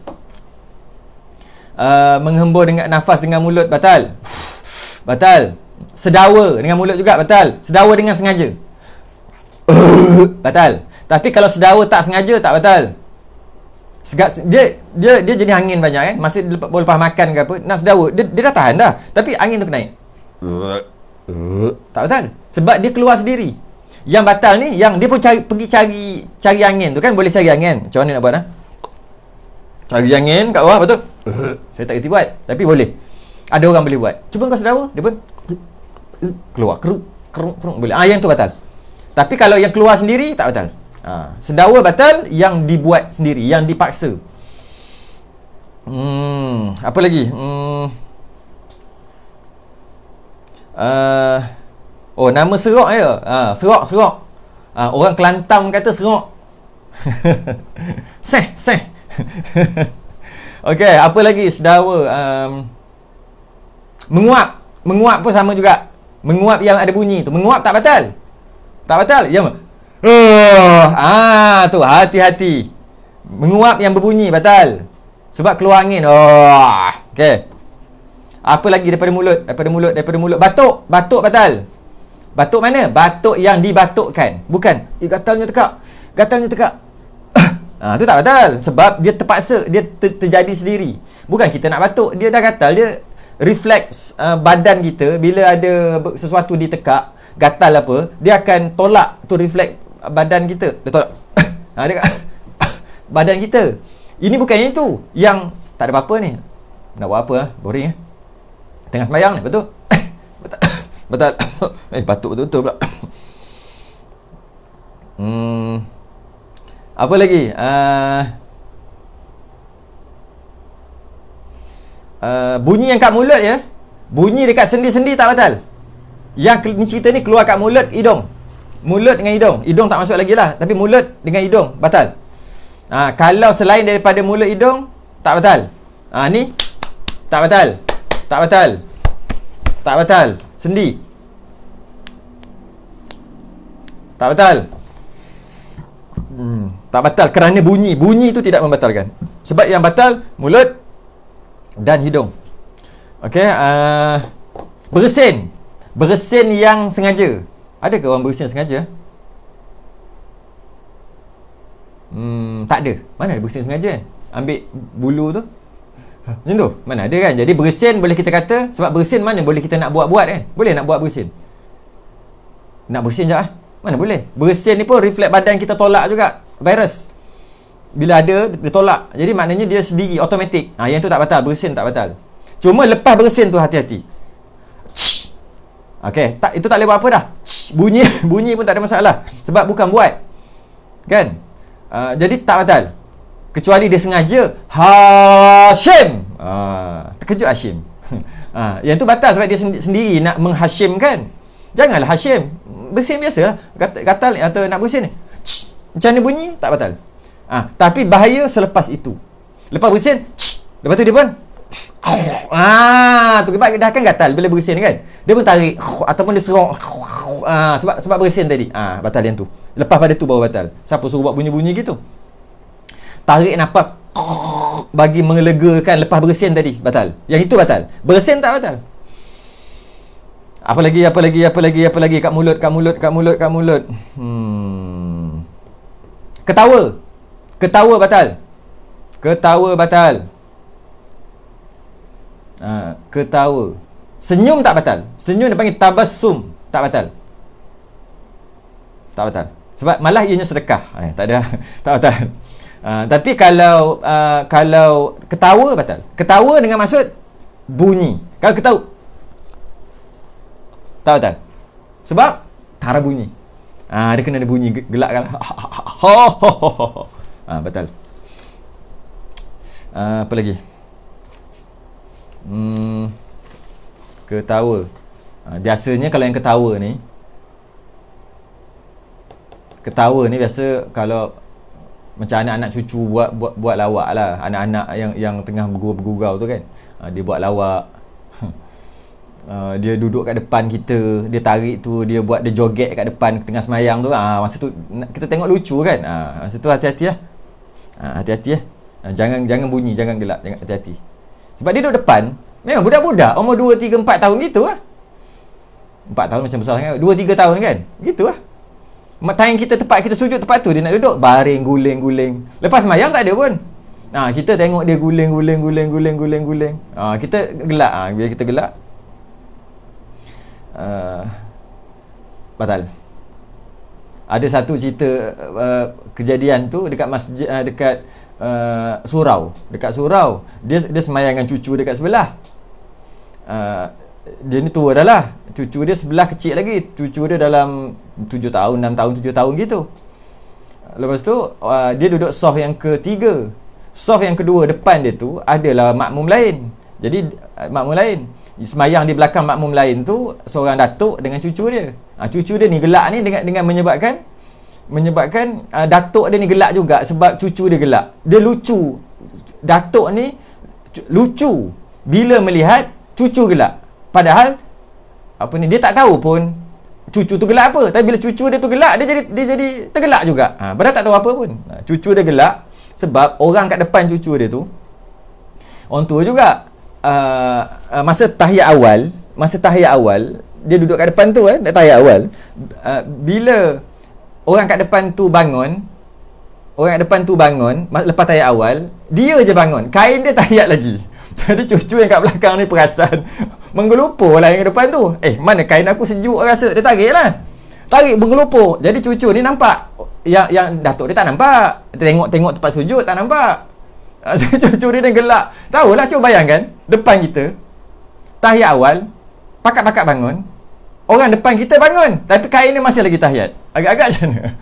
Menghembur dengan nafas dengan mulut batal. Sedawa dengan mulut juga batal. Sedawa dengan sengaja batal. Tapi kalau sedawa tak sengaja tak batal. Dia jenis angin banyak kan. Masa lepas makan ke apa, nak sedawa, dia dah tahan dah. Tapi angin tu kena naik. Tak batal. Sebab dia keluar sendiri. Yang batal ni, yang dia pun pergi cari angin tu kan. Boleh cari angin. Macam mana nak buat Cari angin kat bawah, betul? Saya tak kerti buat, tapi boleh. Ada orang boleh buat. Cuba kau sedawa, dia pun keluar keruk boleh. Yang tu batal. Tapi kalau yang keluar sendiri tak batal. Sedawa batal, yang dibuat sendiri, yang dipaksa. Apa lagi? Nama serok je. Serok. Orang Kelantan kata serok. Seh. Okey, apa lagi? Sedawa. Menguap pun sama juga. Menguap yang ada bunyi tu. Menguap tak batal. Yang tu hati-hati. Menguap yang berbunyi batal. Sebab keluar angin. Okey. Apa lagi daripada mulut? Batuk batal. Batuk mana? Batuk yang dibatukkan. Bukan gatalnya tekak. Tu tak batal. Sebab dia terpaksa, dia terjadi sendiri. Bukan kita nak batuk, dia dah gatal. Dia refleks badan kita. Bila ada sesuatu ditekak, gatal apa, dia akan tolak tu refleks badan kita. Dia tolak badan kita. Ini bukan yang itu. Yang tak ada apa-apa ni. Nak buat apa boring tengah sembahyang ni, betul? Betul. Batuk betul-betul pula. Apa lagi? Bunyi yang kat mulut ya. Bunyi dekat sendi-sendi tak batal. Yang ni cerita ni keluar kat mulut, hidung. Mulut dengan hidung. Hidung tak masuk lagi lah. Tapi mulut dengan hidung batal. Kalau selain daripada mulut hidung, tak batal. Ni tak batal. Sendi tak batal. Tak batal kerana bunyi tu tidak membatalkan. Sebab yang batal mulut dan hidung. Okey, bersin yang sengaja. Ada ke orang bersin sengaja? Tak ada. Mana ada bersin sengaja kan? Ambil bulu tu. Macam tu. Mana ada kan? Jadi bersin boleh kita kata, sebab bersin mana boleh kita nak buat kan? Boleh nak buat bersin. Nak bersin je mana boleh. Bersin ni pun refleks badan kita tolak juga virus. Bila ada, dia tolak. Jadi maknanya dia sendiri, automatik. Yang tu tak batal. Bersin tak batal. Cuma lepas bersin tu hati-hati. Okey, itu tak boleh buat apa dah. Bunyi pun tak ada masalah. Sebab bukan buat. Kan? Jadi tak batal. Kecuali dia sengaja Hashim. Terkejut Hashim. Yang tu batal sebab dia sendiri nak menghashimkan. Janganlah Hashim. Bersin biasa. Gatal atau nak bersin ni. Macam mana bunyi tak batal. Tapi bahaya selepas itu. Lepas bersin, lepas tu dia pun tu sebab dah kan gatal bila bersin kan. Dia pun tarik ataupun dia serong. sebab bersin tadi. Batal yang tu. Lepas pada tu baru batal. Siapa suruh buat bunyi-bunyi gitu? Tarik nafas bagi melegakan lepas bersin tadi, batal. Yang itu batal. Bersin tak batal. Apa lagi kat mulut. Ketawa batal. Ketawa. Senyum tak batal. Senyum dia panggil tabassum, tak batal. Sebab malah ianya sedekah. Tak ada. Tak batal. Tapi kalau ketawa batal. Ketawa dengan maksud bunyi. Kalau ketawa tak batal. Sebab tak ada bunyi. Dia kena ada bunyi, gelak kan. Batal. Apa lagi? Ketawa. Biasanya kalau yang ketawa ni biasa kalau macam anak-anak cucu buat lawak lah. Anak-anak yang tengah bergurau tu kan. Dia buat lawak. Dia duduk kat depan kita, dia tarik tu, dia joget kat depan tengah semayang tu. Masa tu kita tengok lucu kan. Masa tu hati-hati lah. Jangan bunyi, jangan gelak, jangan hati-hati. Sebab dia duduk depan, memang budak-budak umur 2, 3, 4 tahun gitu lah. 4 tahun macam besar sangat. 2, 3 tahun kan. Gitu lah. Time kita sujud tempat tu, dia nak duduk baring, guling. Lepas semayang tak ada pun. Kita tengok dia guling. Kita gelak. Biar kita gelak, batal. Ada satu cerita kejadian tu dekat masjid, dekat surau. Dekat surau, dia semayang dengan cucu dekat sebelah. Dia ni tua dah lah. Cucu dia sebelah kecil lagi. Cucu dia dalam 7 tahun, 6 tahun, 7 tahun gitu. Lepas tu dia duduk soft yang ketiga. Soft yang kedua depan dia tu adalah makmum lain. Jadi makmum lain semayang di belakang makmum lain tu seorang datuk dengan cucu dia. Cucu dia ni gelak ni dengan menyebabkan datuk dia ni gelak juga sebab cucu dia gelak. Dia lucu. Datuk ni lucu bila melihat cucu gelak. Padahal dia tak tahu pun cucu tu gelak apa. Tapi bila cucu dia tu gelak, dia jadi tergelak juga. Padahal tak tahu apa pun. Cucu dia gelak sebab orang kat depan cucu dia tu orang tua juga. Masa tahiyat awal dia duduk kat depan tu tahiyat awal. Bila orang kat depan tu bangun lepas tahiyat awal, dia je bangun, kain dia tahiyat lagi. Jadi cucu yang kat belakang ni perasan, menggelupur lah yang kat depan tu. Mana kain aku sejuk rasa. Dia tarik menggelupur. Jadi cucu ni nampak yang datuk dia tak nampak. Tengok tempat sujud tak nampak. Cucu dia gelak. Tahulah, cuba bayangkan depan kita tahiyat awal, pakat-pakat bangun, orang depan kita bangun tapi kain dia masih lagi tahiyat. Agak-agak macam mana?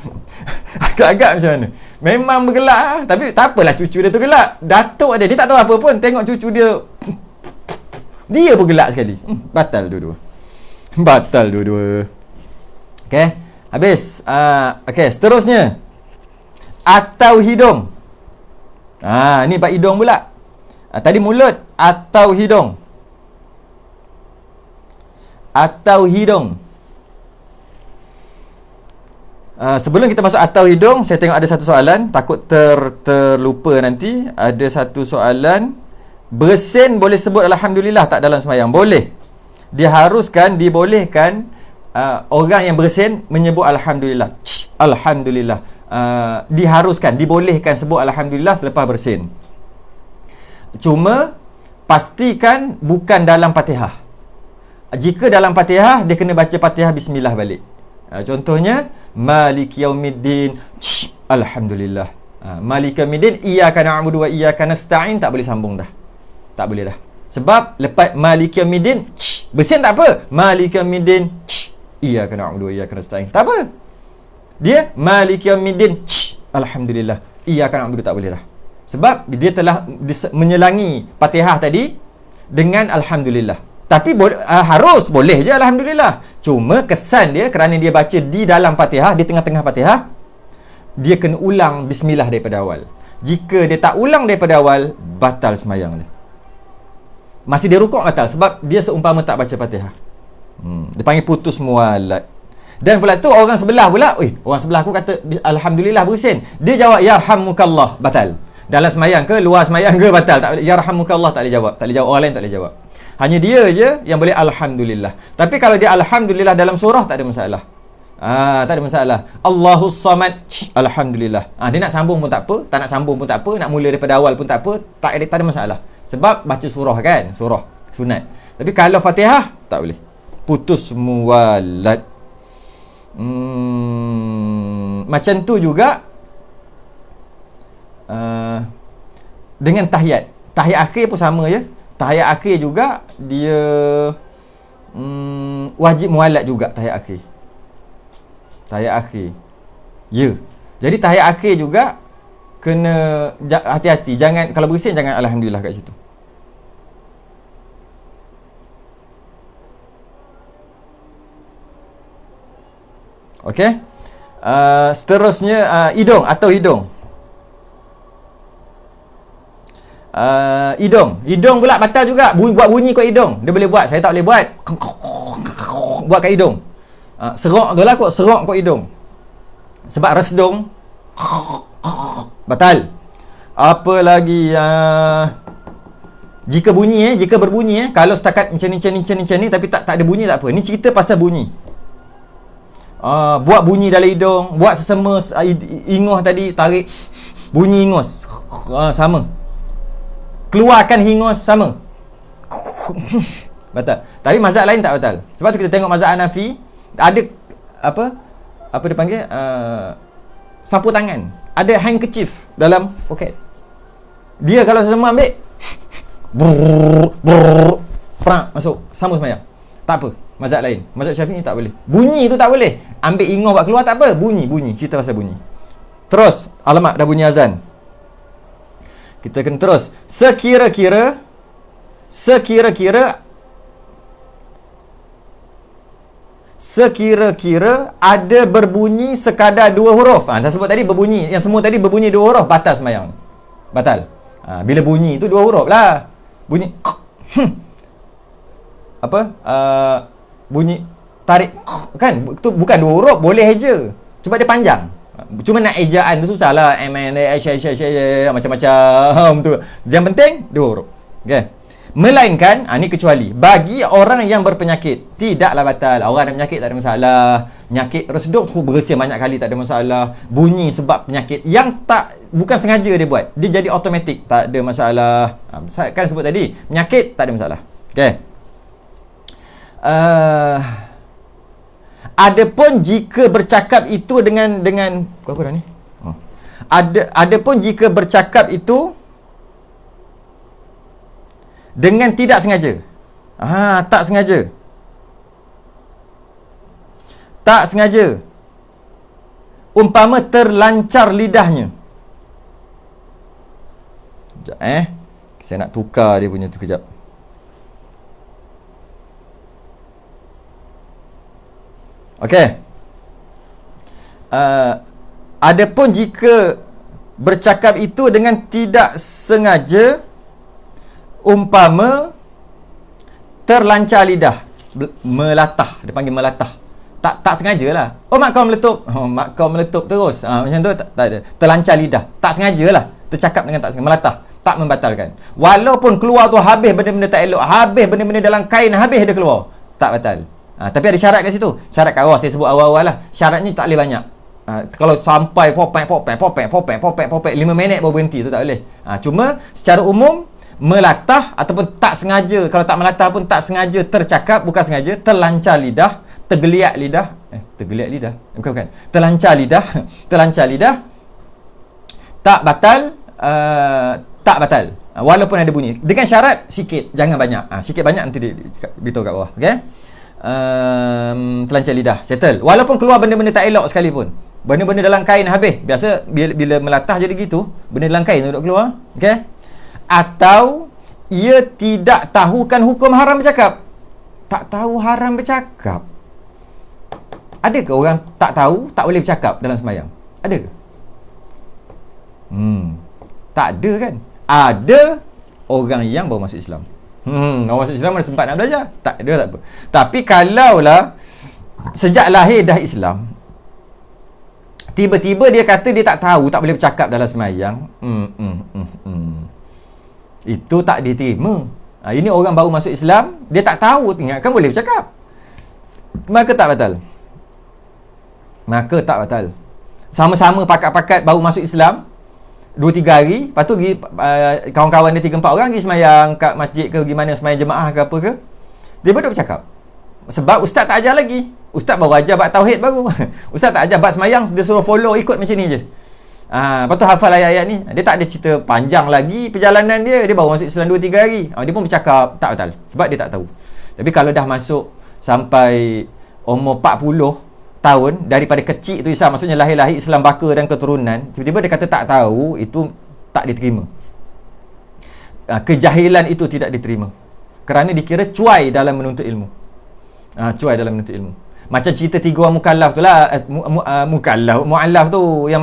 Agak-agak macam mana? Memang bergelak. Tapi tak apalah, cucu dia tu gelak. Datuk dia tak tahu apa pun. Tengok cucu dia pun gelak sekali. Batal dua-dua. Okay, habis. Okay, seterusnya atau hidung. Ni bab hidung pula. Tadi mulut atau hidung. Sebelum kita masuk atau hidung, saya tengok ada satu soalan. Takut terlupa nanti. Ada satu soalan. Bersin boleh sebut Alhamdulillah tak dalam sembahyang? Boleh. Dibolehkan orang yang bersin menyebut Alhamdulillah. Alhamdulillah. Dibolehkan sebut Alhamdulillah selepas bersin. Cuma pastikan bukan dalam Fatihah. Jika dalam Fatihah, dia kena baca Fatihah Bismillah balik. Contohnya Maliki Yaumiddin, Alhamdulillah. Maliki Yaumiddin, Iyyaka na'budu wa iyyaka nasta'in, tak boleh sambung dah. Tak boleh dah. Sebab lepas Maliki Yaumiddin, bersin tak apa. Maliki Yaumiddin, Iyyaka na'budu wa iyyaka nasta'in, tak apa. Dia Maliki Yaumiddin, Alhamdulillah, Iyyaka na'budu, tak boleh dah. Sebab dia telah menyelangi Fatihah tadi dengan Alhamdulillah. Tapi harus boleh je Alhamdulillah. Cuma kesan dia kerana dia baca di dalam Fatihah, di tengah-tengah Fatihah, dia kena ulang Bismillah daripada awal. Jika dia tak ulang daripada awal, batal semayang dia. Masih dia rukuk batal sebab dia seumpama tak baca Fatihah. Dia panggil putus mualat. Dan pula tu orang sebelah pula, orang sebelah aku kata alhamdulillah bersin. Dia jawab yarhamukallah, batal. Dalam semayang ke, luar semayang ke, batal. Tak boleh yarhamukallah, tak boleh jawab. Tak boleh jawab, orang lain tak boleh jawab. Hanya dia je yang boleh alhamdulillah. Tapi kalau dia alhamdulillah dalam surah, tak ada masalah. Tak ada masalah. Allahus samad, alhamdulillah. Dia nak sambung pun tak apa, tak nak sambung pun tak apa, nak mula daripada awal pun tak apa, tak ada masalah. Sebab baca surah kan, surah sunat. Tapi kalau Fatihah tak boleh. Putus muwalad. Macam tu juga dengan tahiyat. Tahiyat akhir pun sama je. Tahiyat akhir juga dia wajib muwalad juga tahiyat akhir. Tahiyat akhir. Ya. Jadi tahiyat akhir juga kena hati-hati. Jangan, kalau bersin jangan alhamdulillah kat situ. Okey. Seterusnya hidung atau hidung. Hidung pula batal juga. Buat bunyi kat hidung. Dia boleh buat, saya tak boleh buat. Buat kat hidung. Serok tu lah kot, serok kat hidung. Sebab resdung batal. Apa lagi? Jika bunyi jika berbunyi kalau setakat macam ni tapi tak ada bunyi tak apa. Ni cerita pasal bunyi. Buat bunyi dalam hidung, buat sesama ingus tadi, tarik bunyi ingus, sama. Keluarkan hingus, sama. Batal. Tapi mazhab lain tak batal. Sebab tu kita tengok mazhab Hanafi ada apa dia panggil, sapu tangan, ada handkerchief dalam poket. Dia kalau sesama ambil prak masuk, sama semayang. Tak apa. Mazhab lain, mazhab Syafi'i tak boleh. Bunyi tu tak boleh. Ambil ingus buat keluar tak apa. Bunyi, cerita pasal bunyi. Terus, alamak dah bunyi azan. Kita kena terus. Sekira-kira ada berbunyi sekadar 2 huruf. Saya sebut tadi berbunyi, yang semua tadi berbunyi 2 huruf, batal semayang. Batal. Bila bunyi tu 2 huruf lah. Bunyi bunyi tarik kan, tu bukan 2 huruf, boleh eja. Cuma dia panjang. Cuma nak ejaan tu susah lah. Macam-macam tu. Yang penting 2 huruf. Okay. Melainkan, ni kecuali bagi orang yang berpenyakit, tidaklah batal. Orang ada penyakit tak ada masalah. Penyakit resdung bersin banyak kali tak ada masalah. Bunyi sebab penyakit yang bukan sengaja dia buat, dia jadi automatik, tak ada masalah. Kan sebut tadi, penyakit tak ada masalah. Okay. Adapun jika bercakap itu dengan apa dah ni? Adapun jika bercakap itu dengan tidak sengaja. Tak sengaja. Tak sengaja. Umpama terlancar lidahnya. Sekejap saya nak tukar dia punya tu kejap. Okey. Adapun jika bercakap itu dengan tidak sengaja, umpama terlancar lidah, melatah, dia panggil melatah. Tak sengaja lah. Mak kau meletup terus. Macam tu tak ada. Terlancar lidah, tak sengaja lah. Tercakap dengan tak sengaja, melatah, tak membatalkan. Walaupun keluar tu habis benda-benda tak elok, habis benda-benda dalam kain, habis dia keluar, tak batal. Tapi ada syarat kat situ. Syarat kat awal saya sebut awal-awal lah. Syaratnya tak boleh banyak. Kalau sampai popek 5 minit baru berhenti, tu tak boleh. Cuma secara umum melatah ataupun tak sengaja, kalau tak melatah pun tak sengaja tercakap, bukan sengaja, terlancar lidah, tergeliat lidah, bukan, terlancar lidah tak batal, walaupun ada bunyi, dengan syarat sikit, jangan banyak. Sikit banyak nanti dia beritahu kat bawah. Okey. Terlancar lidah, settle. Walaupun keluar benda-benda tak elok sekalipun, benda-benda dalam kain habis. Biasa bila melatah jadi gitu, benda dalam kain tu duk keluar. Okey. Atau ia tidak tahukan hukum haram bercakap. Tak tahu haram bercakap. Adakah orang tak tahu tak boleh bercakap dalam sembahyang? Ada ke? Tak ada kan? Ada orang yang baru masuk Islam. Orang masuk Islam mana sempat nak belajar? Tak ada, tak apa. Tapi kalaulah sejak lahir dah Islam, tiba-tiba dia kata dia tak tahu, tak boleh bercakap dalam semayang. Itu tak diterima. Ini orang baru masuk Islam, dia tak tahu, ingatkan boleh bercakap. Maka tak batal. Sama-sama pakat-pakat baru masuk Islam 2-3 hari, lepas tu kawan-kawan dia 3-4 orang pergi semayang kat masjid ke, gimana semayang jemaah ke apa ke, dia baru bercakap. Sebab ustaz tak ajar lagi. Ustaz baru ajar bab tauhid baru. Ustaz tak ajar bab semayang, dia suruh follow ikut macam ni je. Lepas tu hafal ayat-ayat ni. Dia tak ada cerita panjang lagi perjalanan dia. Dia baru masuk Islam 2-3 hari. Dia pun bercakap tak batal. Sebab dia tak tahu. Tapi kalau dah masuk sampai umur 40 tahun, daripada kecil tu Islam, maksudnya lahir-lahir Islam baka dan keturunan, tiba-tiba dia kata tak tahu, itu tak diterima. Kejahilan itu tidak diterima. Kerana dikira cuai dalam menuntut ilmu. Macam cerita 3 orang mukallaf tu lah. Mu'allaf tu yang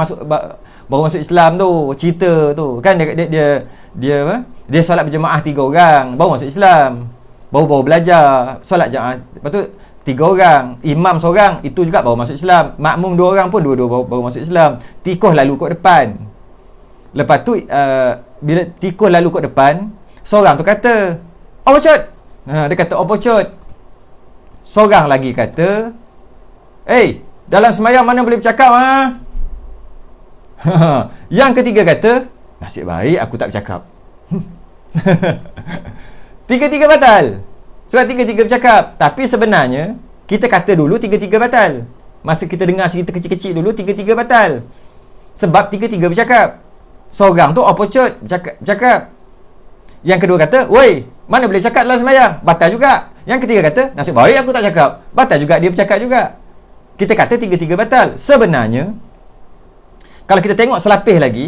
baru masuk Islam tu, cerita tu kan, dia solat berjemaah 3 orang, baru masuk Islam, baru belajar solat jemaah. Lepas tu 3 orang, imam seorang, itu juga baru masuk Islam. Makmum 2 orang pun dua-dua baru masuk Islam. Tikoh lalu kot depan. Lepas tu bila tikoh lalu kot depan, seorang tu kata opocot. Dia kata opocot. Seorang lagi kata, dalam semayang mana boleh bercakap Yang ketiga kata, nasib baik aku tak bercakap. Tiga-tiga batal. Sebab tiga-tiga bercakap. Tapi sebenarnya kita kata dulu tiga-tiga batal. Masa kita dengar cerita kecil-kecil dulu, tiga-tiga batal. Sebab tiga-tiga bercakap. Seorang tu opocot bercakap. Yang kedua kata, woi, mana boleh cakap dalam semayang? Batal juga. Yang ketiga kata, nasib baik aku tak cakap. Batal juga, dia bercakap juga. Kita kata tiga-tiga batal. Sebenarnya, kalau kita tengok selapis lagi,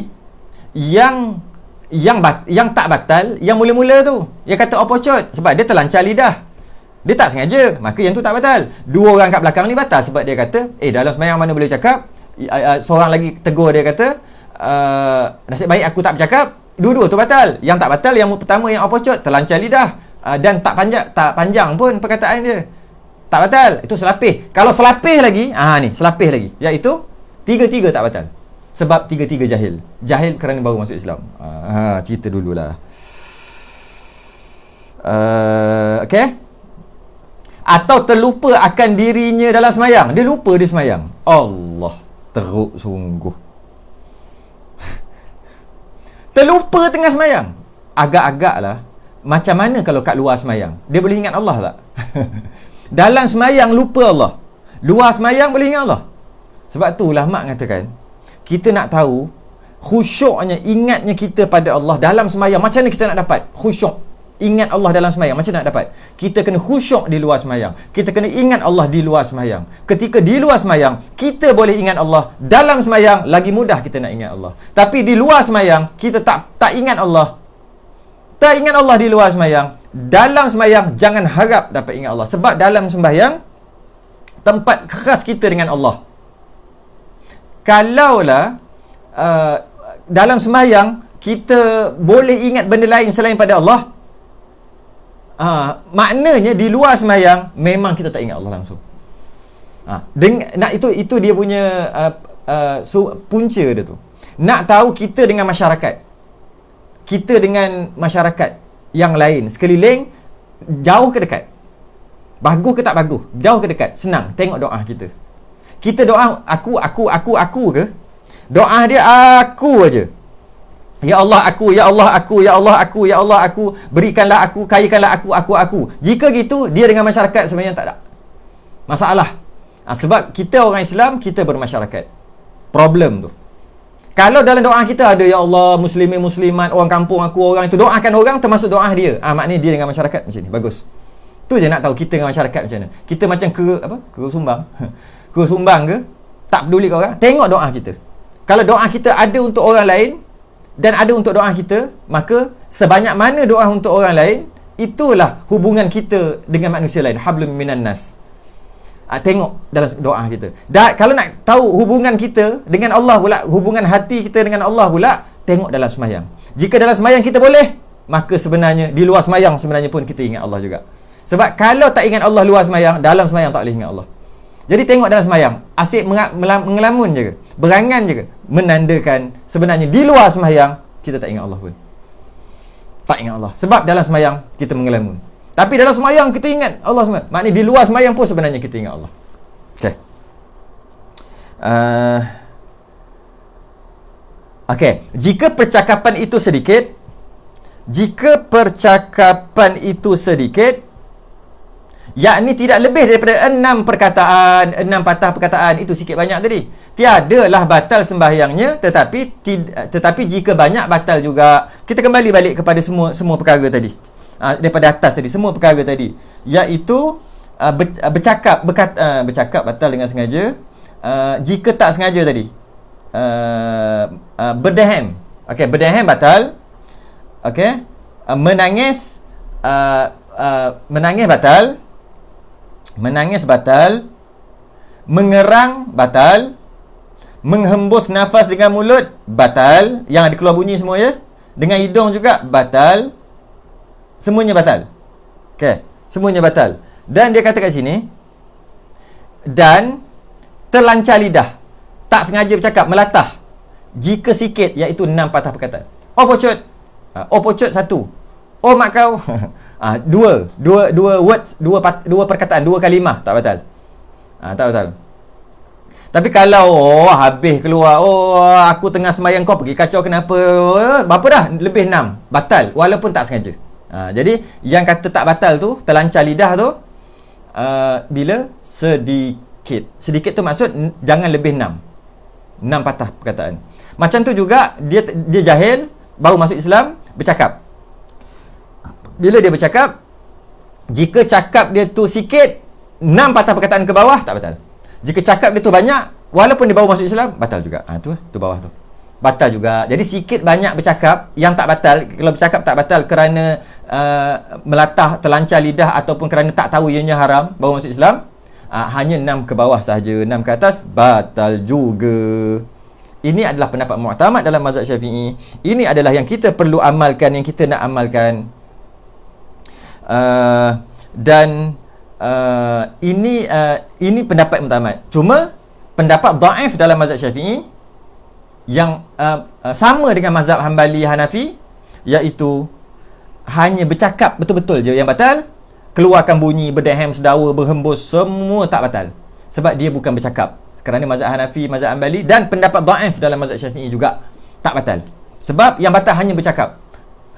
yang tak batal, yang mula-mula tu, yang kata opocot, sebab dia terlancar lidah, dia tak sengaja, maka yang tu tak batal. 2 orang kat belakang ni batal, sebab dia kata dalam semayang mana boleh cakap. Seorang lagi tegur, dia kata nasib baik aku tak bercakap. Dua-dua tu batal. Yang tak batal yang pertama, yang opocot, terlancar lidah, dan tak panjang pun perkataan dia, tak batal. Itu selapis. Kalau selapis lagi, selapis lagi, iaitu tiga-tiga tak batal. Sebab tiga-tiga jahil. Jahil kerana baru masuk Islam. Cerita dululah. Okay. Atau terlupa akan dirinya dalam semayang. Dia lupa dia semayang. Allah, teruk sungguh. Terlupa tengah semayang. Agak-agaklah, macam mana kalau kat luar semayang? Dia boleh ingat Allah tak? Dalam semayang lupa Allah, luar semayang boleh ingat Allah. Sebab itulah mak katakan, kita nak tahu khusyuknya, ingatnya kita pada Allah dalam semayang. Macam mana kita nak dapat khusyuk, ingat Allah dalam semayang? Macam mana nak dapat? Kita kena khusyuk di luar semayang. Kita kena ingat Allah di luar semayang. Ketika di luar semayang, kita boleh ingat Allah. Dalam semayang, lagi mudah kita nak ingat Allah. Tapi di luar semayang, kita tak ingat Allah. Tak ingat Allah di luar semayang. Dalam semayang, jangan harap dapat ingat Allah. Sebab dalam sembahyang, tempat khas kita dengan Allah. Kalaulah dalam semayang kita boleh ingat benda lain selain pada Allah, maknanya di luar semayang memang kita tak ingat Allah langsung. Itu dia punya punca dia tu. Nak tahu kita dengan masyarakat, kita dengan masyarakat yang lain sekeliling, jauh ke dekat, bagus ke tak bagus, jauh ke dekat, senang tengok doa kita. Kita doa aku ke? Doa dia aku aja. Ya Allah aku, ya Allah aku, ya Allah aku, ya Allah aku, berikanlah aku, kayakanlah aku. Jika gitu, dia dengan masyarakat sebenarnya tak ada masalah. Sebab kita orang Islam, kita bermasyarakat. Problem tu. Kalau dalam doa kita ada ya Allah, muslimin muslimat, orang kampung aku, orang itu, doakan orang termasuk doa dia. Maknanya dia dengan masyarakat macam ni. Bagus. Tu je nak tahu kita dengan masyarakat macam mana. Kita macam ke sumbang. Ke sumbang ke? Tak peduli ke orang. Tengok doa kita. Kalau doa kita ada untuk orang lain dan ada untuk doa kita, maka sebanyak mana doa untuk orang lain, itulah hubungan kita dengan manusia lain. Hablum minan nas. Tengok dalam doa kita. Kalau nak tahu hubungan kita dengan Allah pula, hubungan hati kita dengan Allah pula, tengok dalam semayang. Jika dalam semayang kita boleh, maka sebenarnya di luar semayang sebenarnya pun kita ingat Allah juga. Sebab kalau tak ingat Allah luar semayang, dalam semayang tak boleh ingat Allah. Jadi tengok dalam sembahyang, asyik mengelamun je ke, berangan je ke, menandakan sebenarnya di luar sembahyang kita tak ingat Allah pun. Tak ingat Allah. Sebab dalam sembahyang kita mengelamun. Tapi dalam sembahyang kita ingat Allah semua. Maknanya di luar sembahyang pun sebenarnya kita ingat Allah. Okey. Okey, jika percakapan itu sedikit, yakni tidak lebih daripada 6 perkataan, 6 patah perkataan, itu sikit banyak tadi, tiadalah batal sembahyangnya, tetapi jika banyak batal juga. Kita kembali balik kepada semua perkara tadi, daripada atas tadi, semua perkara tadi, iaitu bercakap batal dengan sengaja, jika tak sengaja tadi, berdaham, okey, berdaham batal, okey, menangis batal, mengerang batal, menghembus nafas dengan mulut batal, yang ada keluar bunyi semua ya, dengan hidung juga batal, semuanya batal. Okey, semuanya batal. Dan dia kata kat sini, dan terlancar lidah, tak sengaja bercakap, melatah, jika sikit, iaitu 6 patah perkataan. Oh pocut 1, oh mak kau dua words, dua perkataan, 2 kalimah, tak batal. Tak batal. Tapi kalau habis keluar, aku tengah sembahyang kau pergi kacau kenapa, berapa dah, lebih 6, batal walaupun tak sengaja. Jadi yang kata tak batal tu, terlancar lidah tu, bila sedikit tu maksud jangan lebih 6 patah perkataan. Macam tu juga dia jahil, baru masuk Islam, bercakap. Bila dia bercakap, jika cakap dia tu sikit, 6 patah perkataan ke bawah, tak batal. Jika cakap dia tu banyak, walaupun dia baru masuk Islam, batal juga. Tu bawah tu, batal juga. Jadi sikit banyak bercakap yang tak batal. Kalau bercakap tak batal kerana melatah, terlancar lidah, ataupun kerana tak tahu ianya haram, baru masuk Islam, hanya 6 ke bawah sahaja, 6 ke atas batal juga. Ini adalah pendapat mu'tamad dalam mazhab Syafi'i. Ini adalah yang kita perlu amalkan, yang kita nak amalkan. Ini pendapat mu'tamad. Cuma pendapat dhaif dalam mazhab Syafi'i yang sama dengan mazhab Hanbali, Hanafi, iaitu hanya bercakap betul-betul je yang batal. Keluarkan bunyi, berdaham, sedawa, berhembus, semua tak batal, sebab dia bukan bercakap. Kerana mazhab Hanafi, mazhab Hanbali dan pendapat dhaif dalam mazhab Syafi'i juga tak batal, sebab yang batal hanya bercakap.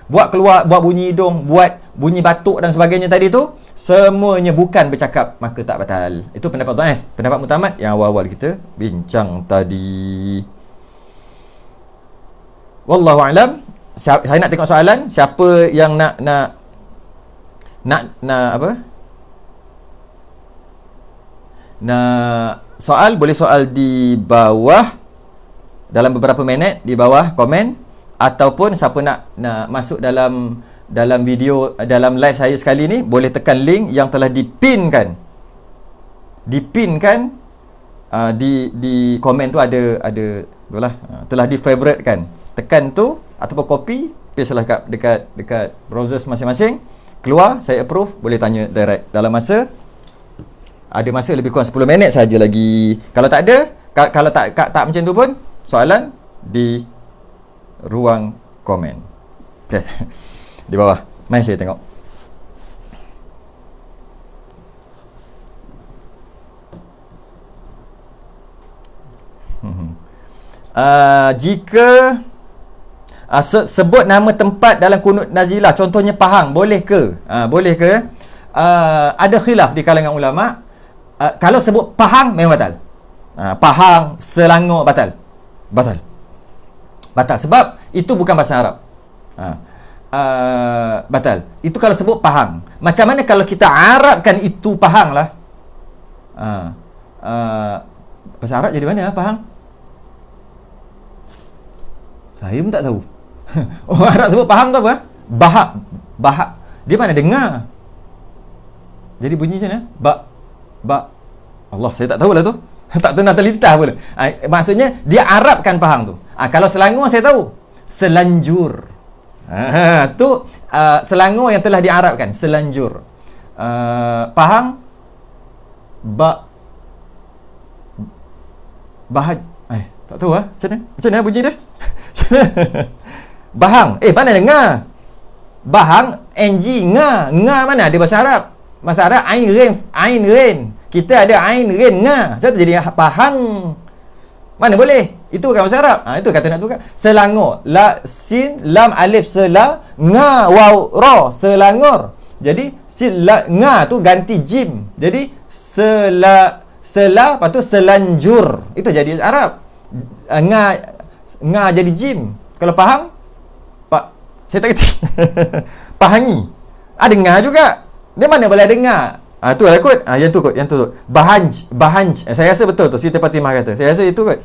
Buat bunyi hidung, buat bunyi batuk dan sebagainya tadi tu, semuanya bukan bercakap, maka tak batal. Itu pendapat dhaif. Pendapat mutamad yang awal-awal kita bincang tadi. Wallahu alam. Saya nak tengok soalan. Siapa yang nak soal, boleh soal di bawah dalam beberapa minit, di bawah komen, ataupun siapa nak masuk dalam video, dalam live saya sekali ni, boleh tekan link yang telah dipinkan di komen tu, ada itulah, telah di favorite kan. Tekan tu ataupun copy, paste lah dekat browser masing-masing, keluar, saya approve, boleh tanya direct dalam masa, ada masa lebih kurang 10 minit saja lagi. Kalau tak ada, kalau tak macam tu pun, soalan di ruang komen. Okey. Di bawah. Mari saya tengok. Jika sebut nama tempat dalam kunut nazilah, contohnya Pahang, boleh ke? Ada khilaf di kalangan ulama. Kalau sebut Pahang memang batal. Pahang, Selangor batal. Sebab itu bukan bahasa Arab. Batal. Itu kalau sebut Pahang. Macam mana kalau kita Arabkan itu Pahang lah? Bahasa Arab jadi mana Pahang? Saya pun tak tahu. Orang Arab sebut Pahang tu apa? Bahak. Dia mana dengar? Jadi bunyi macam mana? Allah, saya tak tahulah tu. Tak pernah terlintas pun. Maksudnya dia Arabkan Pahang tu. Kalau Selangor saya tahu. Selanjur. Tu Selangor yang telah diarabkan, Selanjur. Pahang Tak tahu macam mana bunyi dia? Macam mana? Bahang. Mana ada nga? Bahang, ng, nga mana ada bahasa Arab? Bahasa Arab ain ren. Kita ada ain ren nga. Saya jadi bahang. Mana boleh? Itu bukan bahasa Arab. Itu kata nak tukar. Selangor. La sin lam alif sela nga waw ra selangor. Jadi nga tu ganti jim. Jadi sela lepas tu selanjur. Itu jadi Arab. Nga jadi jim. Kalau Pahang, saya tak kerti. Pahangi. Ada nga juga. Dia mana boleh ada nga? Tu lah kot. Yang tu. Bahanj. Saya rasa betul tu. Siti Fatimah kata. Saya rasa itu kot.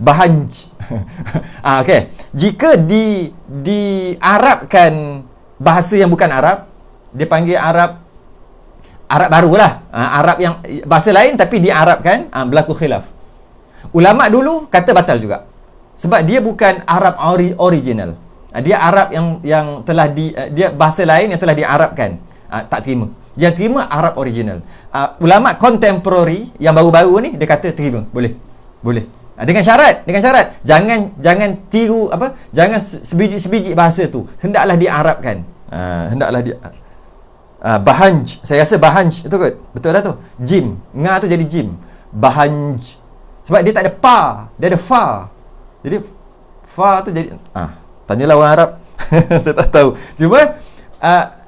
Bahanj. Okey. Jika diarabkan bahasa yang bukan Arab, dia panggil Arab barulah. Arab yang bahasa lain tapi diarabkan, berlaku khilaf. Ulama dulu kata batal juga. Sebab dia bukan Arab original. Dia Arab yang telah dia bahasa lain yang telah diarabkan. Tak terima. Yang terima Arab original. Ulama contemporary yang baru-baru ni dia kata terima, boleh. Dengan syarat. Jangan tiru jangan sebiji bahasa tu. Hendaklah diarabkan. Bahanj. Saya rasa bahanj itu kot. Betul dah tu. Jim. Nga tu jadi jim. Bahanj. Sebab dia tak ada pa, dia ada fa. Jadi fa tu jadi tanyalah orang Arab. Saya tak tahu. Cuma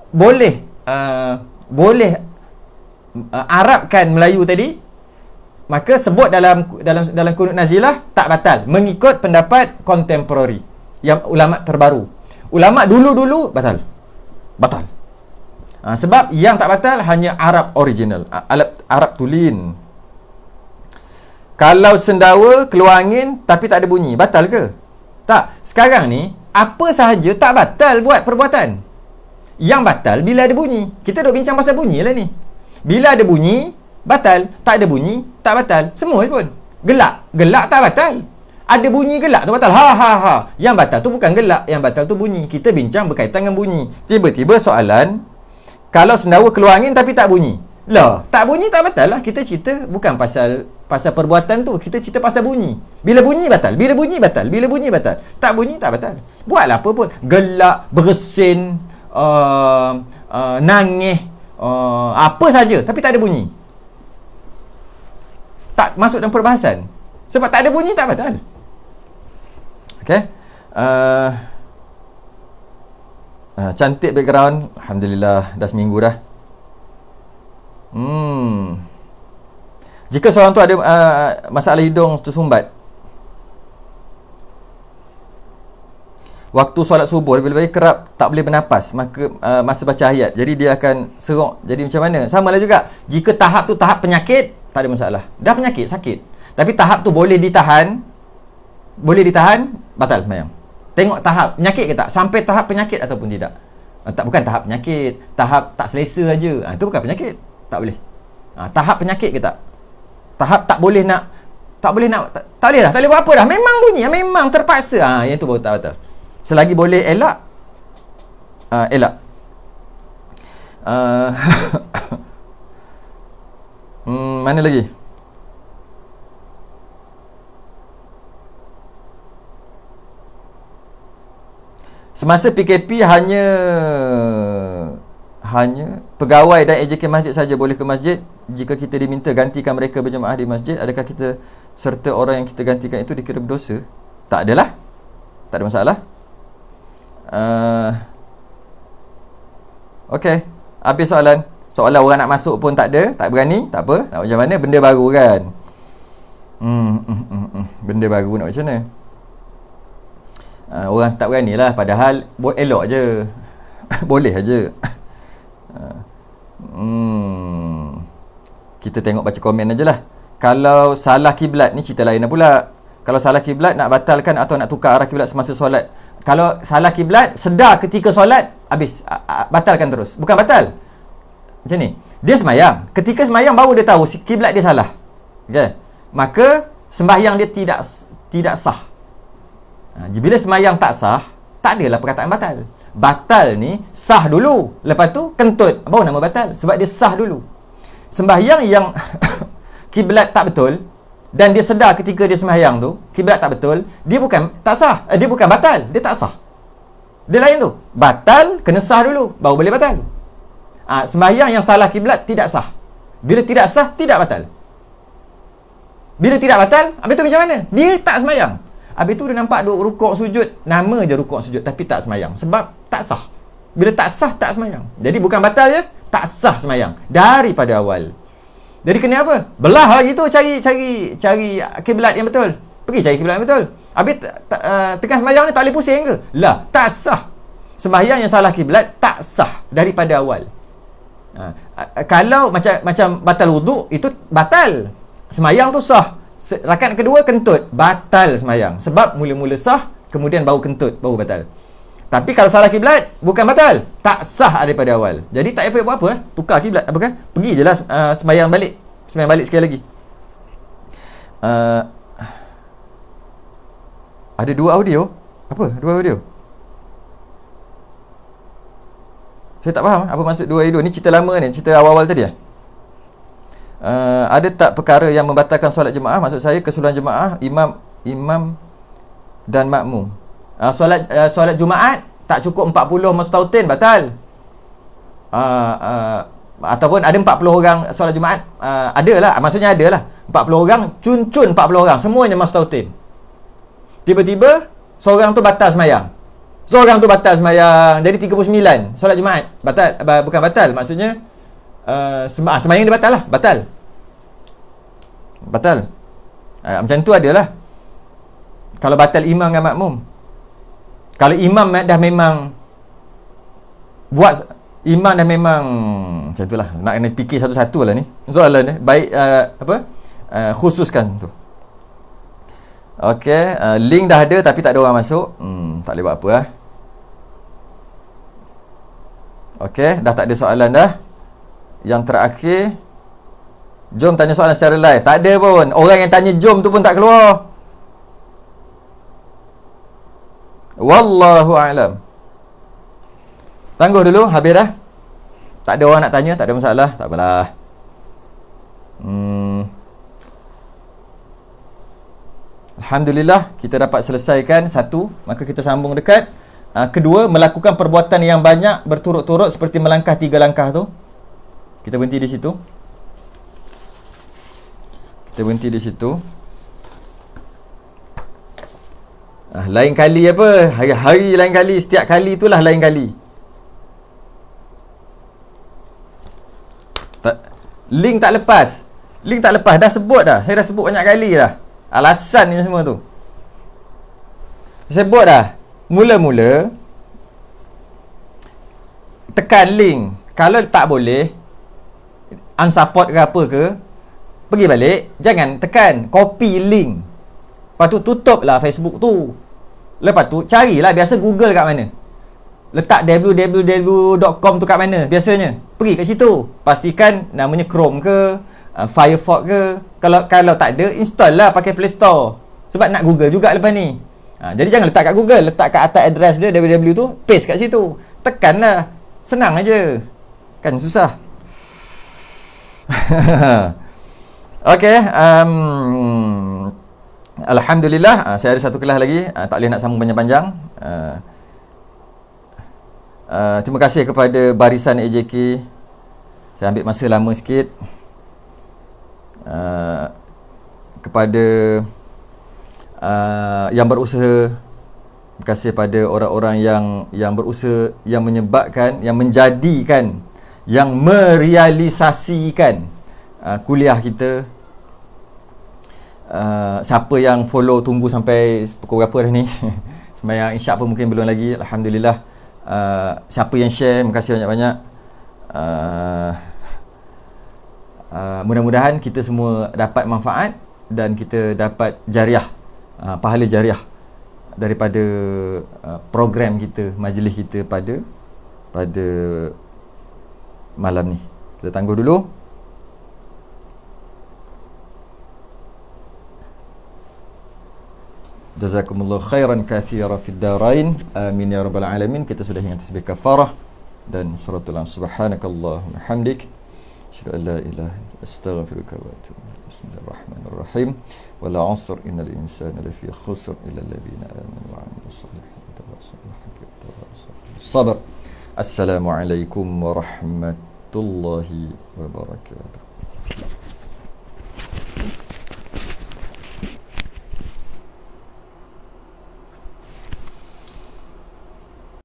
boleh arabkan Melayu tadi, maka sebut dalam kunut nazilah tak batal mengikut pendapat contemporary yang ulama terbaru. Ulama dulu batal. Sebab yang tak batal hanya Arab original, Arab tulin. Kalau sendawa keluar angin tapi tak ada bunyi, batal ke? Tak. Sekarang ni apa sahaja tak batal buat perbuatan. Yang batal bila ada bunyi. Kita duk bincang pasal bunyi lah ni. Bila ada bunyi, batal. Tak ada bunyi, tak batal. Semua pun. Gelak tak batal. Ada bunyi gelak tu batal. Ha. Yang batal tu bukan gelak, yang batal tu bunyi. Kita bincang berkaitan dengan bunyi. Tiba-tiba soalan, kalau sendawa keluar angin tapi tak bunyi. Lah, tak bunyi tak batal lah. Kita cerita bukan pasal perbuatan tu, kita cerita pasal bunyi. Bila bunyi batal, bila bunyi batal. Tak bunyi tak batal. Buatlah apa pun. Gelak, bersin, nangis, apa saja tapi tak ada bunyi. Tak masuk dalam perbahasan. Sebab tak ada bunyi tak batal. Okey. Cantik background. Alhamdulillah dah seminggu dah. Jika seorang tu ada masalah hidung tersumbat, waktu solat subuh lebih kerap tak boleh bernapas masa baca ayat. Jadi dia akan serok. Jadi macam mana? Samalah juga. Jika tahap tu tahap penyakit, tak ada masalah. Dah penyakit, sakit. Tapi tahap tu boleh ditahan, batal sembahyang. Tengok tahap penyakit ke tak? Sampai tahap penyakit ataupun tidak. Bukan tahap penyakit, tahap tak selesa saja. Itu bukan penyakit. Tak boleh. Tahap penyakit ke tak? Tahap tak boleh dah. Tak boleh buat apa dah. Memang bunyi, memang terpaksa. Yang tu baru tak betul. Selagi boleh elak, elak. Mana lagi? Semasa PKP hanya pegawai dan AJK masjid saja boleh ke masjid. Jika kita diminta gantikan mereka berjemaah di masjid, adakah kita serta orang yang kita gantikan itu dikira berdosa? Tak adalah. Tak ada masalah. Okey, habis soalan. Soalan orang nak masuk pun tak ada, tak berani, tak apa. Nak macam mana? Benda baru kan. Benda baru nak macam mana? Orang tak berani lah. Padahal elok je. Boleh aja. Kita tengok baca komen aje lah. Kalau salah kiblat ni cerita lain pula. Kalau salah kiblat nak batalkan atau nak tukar arah kiblat semasa solat. Kalau salah kiblat sedar ketika solat, habis batalkan terus. Bukan batal. Macam ni. Dia semayang. Ketika semayang baru dia tahu kiblat dia salah. Okay. Maka sembahyang dia tidak sah. Bila semayang tak sah, tak adalah perkataan batal. Batal ni sah dulu. Lepas tu kentut, baru nama batal. Sebab dia sah dulu. Sembahyang yang kiblat tak betul, dan dia sedar ketika dia sembahyang tu kiblat tak betul, dia bukan tak sah, dia bukan batal, dia tak sah. Dia lain tu. Batal kena sah dulu baru boleh batal. Sembahyang yang salah kiblat tidak sah. Bila tidak sah, tidak batal. Bila tidak batal, habis tu macam mana? Dia tak sembahyang. Habis tu dia nampak duk rukuk sujud, nama je rukuk sujud tapi tak sembahyang sebab tak sah. Bila tak sah, tak sembahyang. Jadi bukan batal je, tak sah sembahyang daripada awal. Jadi kena apa? Belah lagi tu cari kiblat yang betul. Pergi cari kiblat yang betul. Habis tengah sembahyang ni tak boleh pusing ke? Lah, tak sah. Sembahyang yang salah kiblat tak sah daripada awal. Kalau macam batal wuduk, itu batal. Sembahyang tu sah. Rakaat kedua kentut, batal sembahyang. Sebab mula-mula sah, kemudian baru kentut, baru batal. Tapi kalau salah kiblat, bukan batal, tak sah daripada awal. Jadi tak payah buat apa, tukar kiblat apa kan? Pergi je lah sembahyang balik sekali lagi. Ada dua audio. Apa? Dua audio? Saya tak faham apa maksud dua audio. Ni cerita lama ni, cerita awal-awal tadi . Ada tak perkara yang membatalkan solat jemaah? Maksud saya keseluruhan jemaah, imam dan makmum. Solat Jumaat tak cukup 40 mustautin, batal. Ataupun ada 40 orang solat Jumaat, adalah, maksudnya adalah 40 orang, cun-cun 40 orang, semuanya mustautin. Tiba-tiba seorang tu batal sembahyang. Jadi 39 solat Jumaat batal, bukan batal, maksudnya sembahyang dia batal lah, batal. Macam tu adalah kalau batal imam dengan makmum. Kalau imam dah memang macam itulah, nak kena fikir satu-satu lah ni soalan ni. Baik, khususkan tu. Okey, link dah ada tapi tak ada orang masuk. Tak boleh buat apa . Okey, dah tak ada soalan dah. Yang terakhir, jom tanya soalan secara live. Tak ada pun. Orang yang tanya jom tu pun tak keluar. Wallahu a'lam. Tangguh dulu, habis dah. Tak ada orang nak tanya, tak ada masalah, tak apalah. Alhamdulillah kita dapat selesaikan satu, maka kita sambung dekat kedua, melakukan perbuatan yang banyak berturut-turut seperti melangkah 3 langkah tu. Kita berhenti di situ. Lain kali apa? Hari-hari lain kali, setiap kali itulah lain kali. Link tak lepas, dah sebut dah. Saya dah sebut banyak kali dah alasan ni semua tu. Saya sebut dah. Mula-mula tekan link. Kalau tak boleh unsupport ke apa ke, pergi balik, jangan tekan, copy link. Lepas tu tutup lah Facebook tu. Lepas tu carilah, biasa Google kat mana, letak www.com tu kat mana biasanya, pergi kat situ. Pastikan namanya Chrome ke, Firefox ke. Kalau tak ada, install lah pakai Play Store. Sebab nak Google juga lepas ni. Jadi jangan letak kat Google, letak kat atas address dia www tu, paste kat situ. Tekan lah, senang aja. Kan susah. Okey, Alhamdulillah, saya ada satu kelas lagi, tak boleh nak sambung panjang-panjang. Terima kasih kepada barisan AJK. Saya ambil masa lama sikit. Kepada yang berusaha, terima kasih pada orang-orang yang berusaha, yang menyebabkan, yang menjadikan, yang merealisasikan kuliah kita. Siapa yang follow, tunggu sampai pukul berapa dah ni sembahyang isyak pun mungkin belum lagi. Alhamdulillah. Siapa yang share, terima kasih banyak-banyak. Mudah-mudahan kita semua dapat manfaat dan kita dapat jariah, pahala jariah daripada program kita, majlis kita pada malam ni. Kita tangguh dulu. Jazakumullahu khairan katsira fid darain. Amin ya rabbal alamin. Kita sudah ingat tasbih kafarah dan suratul subhanakallahumma hamdik Asyhadu an la ilaha illa anta astaghfiruka wa atubu ilaik. Bismillahirrahmanirrahim. Wal 'asr innal insana lafi khusr illa alladhina amanu wa 'amilus solihati wa tawassaw bil haqqi wa tawassaw bis sabr. Assalamualaikum warahmatullahi wabarakatuh.